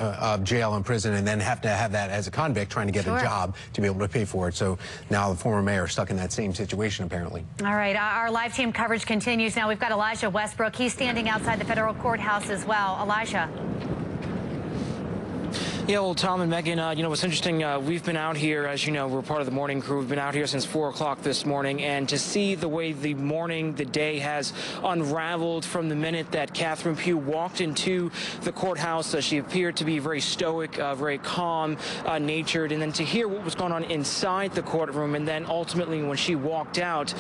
jail and prison and then have to have that as a convict trying to get a job to be able to pay for it. So now the former mayor is stuck in that same situation apparently. All right, our live team coverage continues. Now we've got Elijah Westbrook. He's standing outside the federal courthouse as well. Elijah. Yeah, well, Tom and Megan, you know, what's interesting, we've been out here, as you know, we're part of the morning crew. We've been out here since 4 o'clock this morning, and to see the way the day has unraveled from the minute that Catherine Pugh walked into the courthouse, she appeared to be very stoic, very calm natured, and then to hear what was going on inside the courtroom, and then ultimately when she walked out,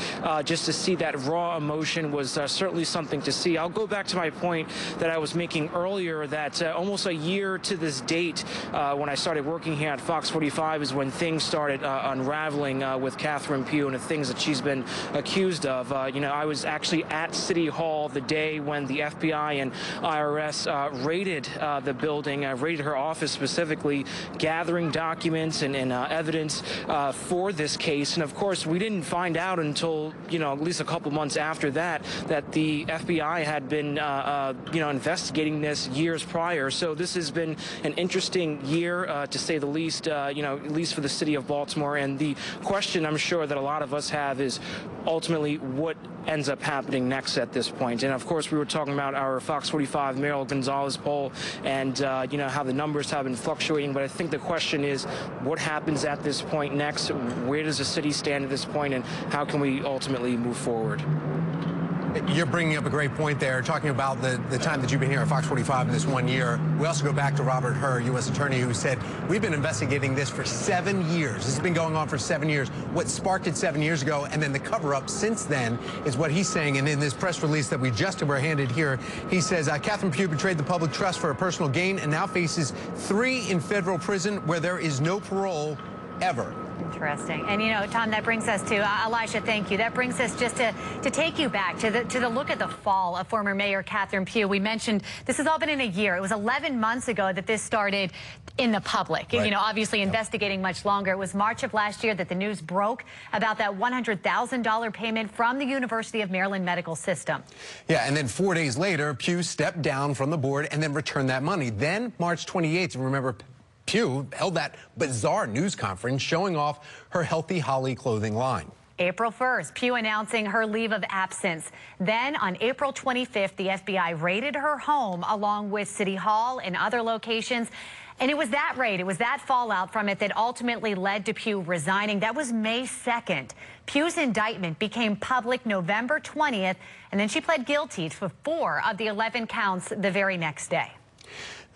just to see that raw emotion was certainly something to see. I'll go back to my point that I was making earlier, that almost a year to this date, when I started working here at Fox 45 is when things started unraveling with Catherine Pugh and the things that she's been accused of. You know, I was actually at City Hall the day when the FBI and IRS raided the building, raided her office specifically, gathering documents and evidence for this case. And of course, we didn't find out until, you know, at least a couple months after that, that the FBI had been, you know, investigating this years prior. So this has been an interesting year, to say the least, you know, at least for the city of Baltimore. And the question I'm sure that a lot of us have is ultimately what ends up happening next at this point. And of course, we were talking about our Fox 45 Mayoral Gonzalez poll and, you know, how the numbers have been fluctuating. But I think the question is what happens at this point next? Where does the city stand at this point, and how can we ultimately move forward? You're bringing up a great point there, talking about the time that you've been here at Fox 45 in this 1 year. We also go back to Robert Hur, U.S. Attorney, who said, we've been investigating this for 7 years. This has been going on for 7 years. What sparked it 7 years ago, and then the cover-up since then is what he's saying. And in this press release that we just were handed here, he says, Catherine Pugh betrayed the public trust for her personal gain and now faces 3 in federal prison where there is no parole ever. Interesting. And, you know, Tom, that brings us to, Elijah, thank you. That brings us just to take you back to the look at the fall of former Mayor Catherine Pugh. We mentioned this has all been in a year. It was 11 months ago that this started in the public. Right. You know, obviously investigating much longer. It was March of last year that the news broke about that $100,000 payment from the University of Maryland Medical System. Yeah, and then 4 days later, Pugh stepped down from the board and then returned that money. Then March 28th, remember, Pugh held that bizarre news conference showing off her Healthy Holly clothing line. April 1st, Pugh announcing her leave of absence. Then on April 25th, the FBI raided her home along with City Hall and other locations. And it was that raid, it was that fallout from it that ultimately led to Pugh resigning. That was May 2nd. Pugh's indictment became public November 20th, and then she pled guilty to 4 of the 11 counts the very next day.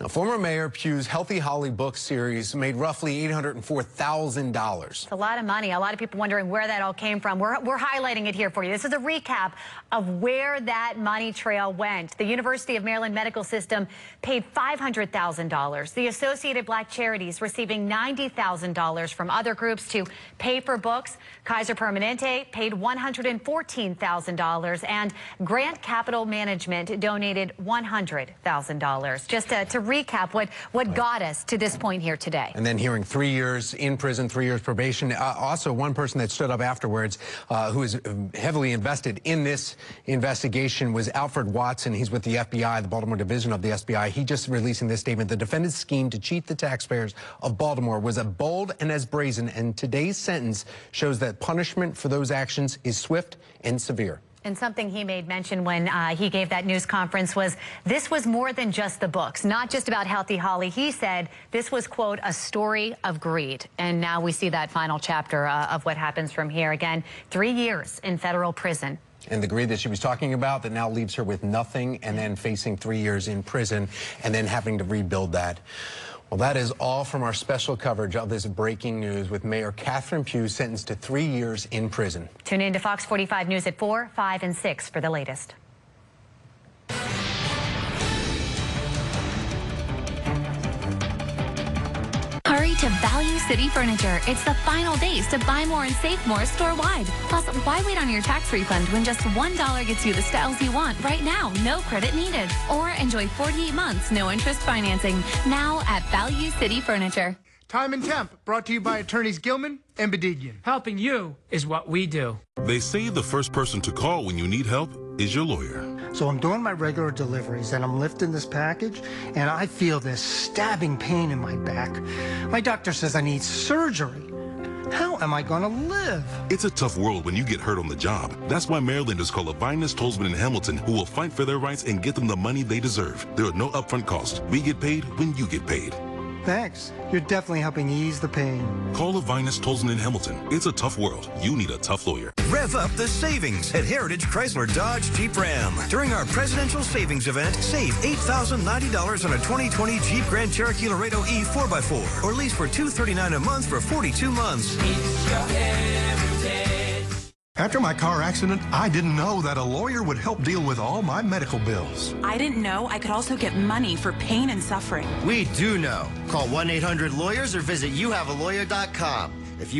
Now, former Mayor Pugh's Healthy Holly book series made roughly $804,000. It's a lot of money. A lot of people wondering where that all came from. We're highlighting it here for you. This is a recap of where that money trail went. The University of Maryland Medical System paid $500,000. The Associated Black Charities receiving $90,000 from other groups to pay for books. Kaiser Permanente paid $114,000, and Grant Capital Management donated $100,000. Just to recap what got us to this point here today. And then hearing 3 years in prison, 3 years probation. Also, one person that stood up afterwards who is heavily invested in this investigation was Alfred Watson. He's with the FBI, the Baltimore division of the FBI. He just releasing this statement. The defendant's scheme to cheat the taxpayers of Baltimore was as bold and as brazen, and today's sentence shows that punishment for those actions is swift and severe. And something he made mention when he gave that news conference was this was more than just the books, not just about Healthy Holly. He said this was, quote, a story of greed. And now we see that final chapter of what happens from here. Again, 3 years in federal prison. And the greed that she was talking about that now leaves her with nothing and then facing 3 years in prison and then having to rebuild that. Well, that is all from our special coverage of this breaking news with Mayor Catherine Pugh sentenced to 3 years in prison. Tune in to Fox 45 News at 4, 5, and 6 for the latest. Hurry to Value City Furniture. It's the final days to buy more and save more store-wide. Plus, why wait on your tax refund when just $1 gets you the styles you want right now? No credit needed. Or enjoy 48 months, no interest financing. Now at Value City Furniture. Time and Temp, brought to you by attorneys Gilman and Bedigian. Helping you is what we do. They say the first person to call when you need help is your lawyer. So I'm doing my regular deliveries and I'm lifting this package and I feel this stabbing pain in my back. My doctor says I need surgery. How am I going to live? It's a tough world when you get hurt on the job. That's why Marylanders call Avinas, Tolzman, and Hamilton, who will fight for their rights and get them the money they deserve. There are no upfront costs. We get paid when you get paid. Thanks. You're definitely helping ease the pain. Call Avinas, Tolzman, and Hamilton. It's a tough world. You need a tough lawyer. Rev up the savings at Heritage Chrysler Dodge Jeep Ram. During our presidential savings event, save $8,090 on a 2020 Jeep Grand Cherokee Laredo E 4x4 or lease for $239 a month for 42 months. After my car accident, I didn't know that a lawyer would help deal with all my medical bills. I didn't know I could also get money for pain and suffering. We do know. Call 1-800-LAWYERS or visit youhavealawyer.com.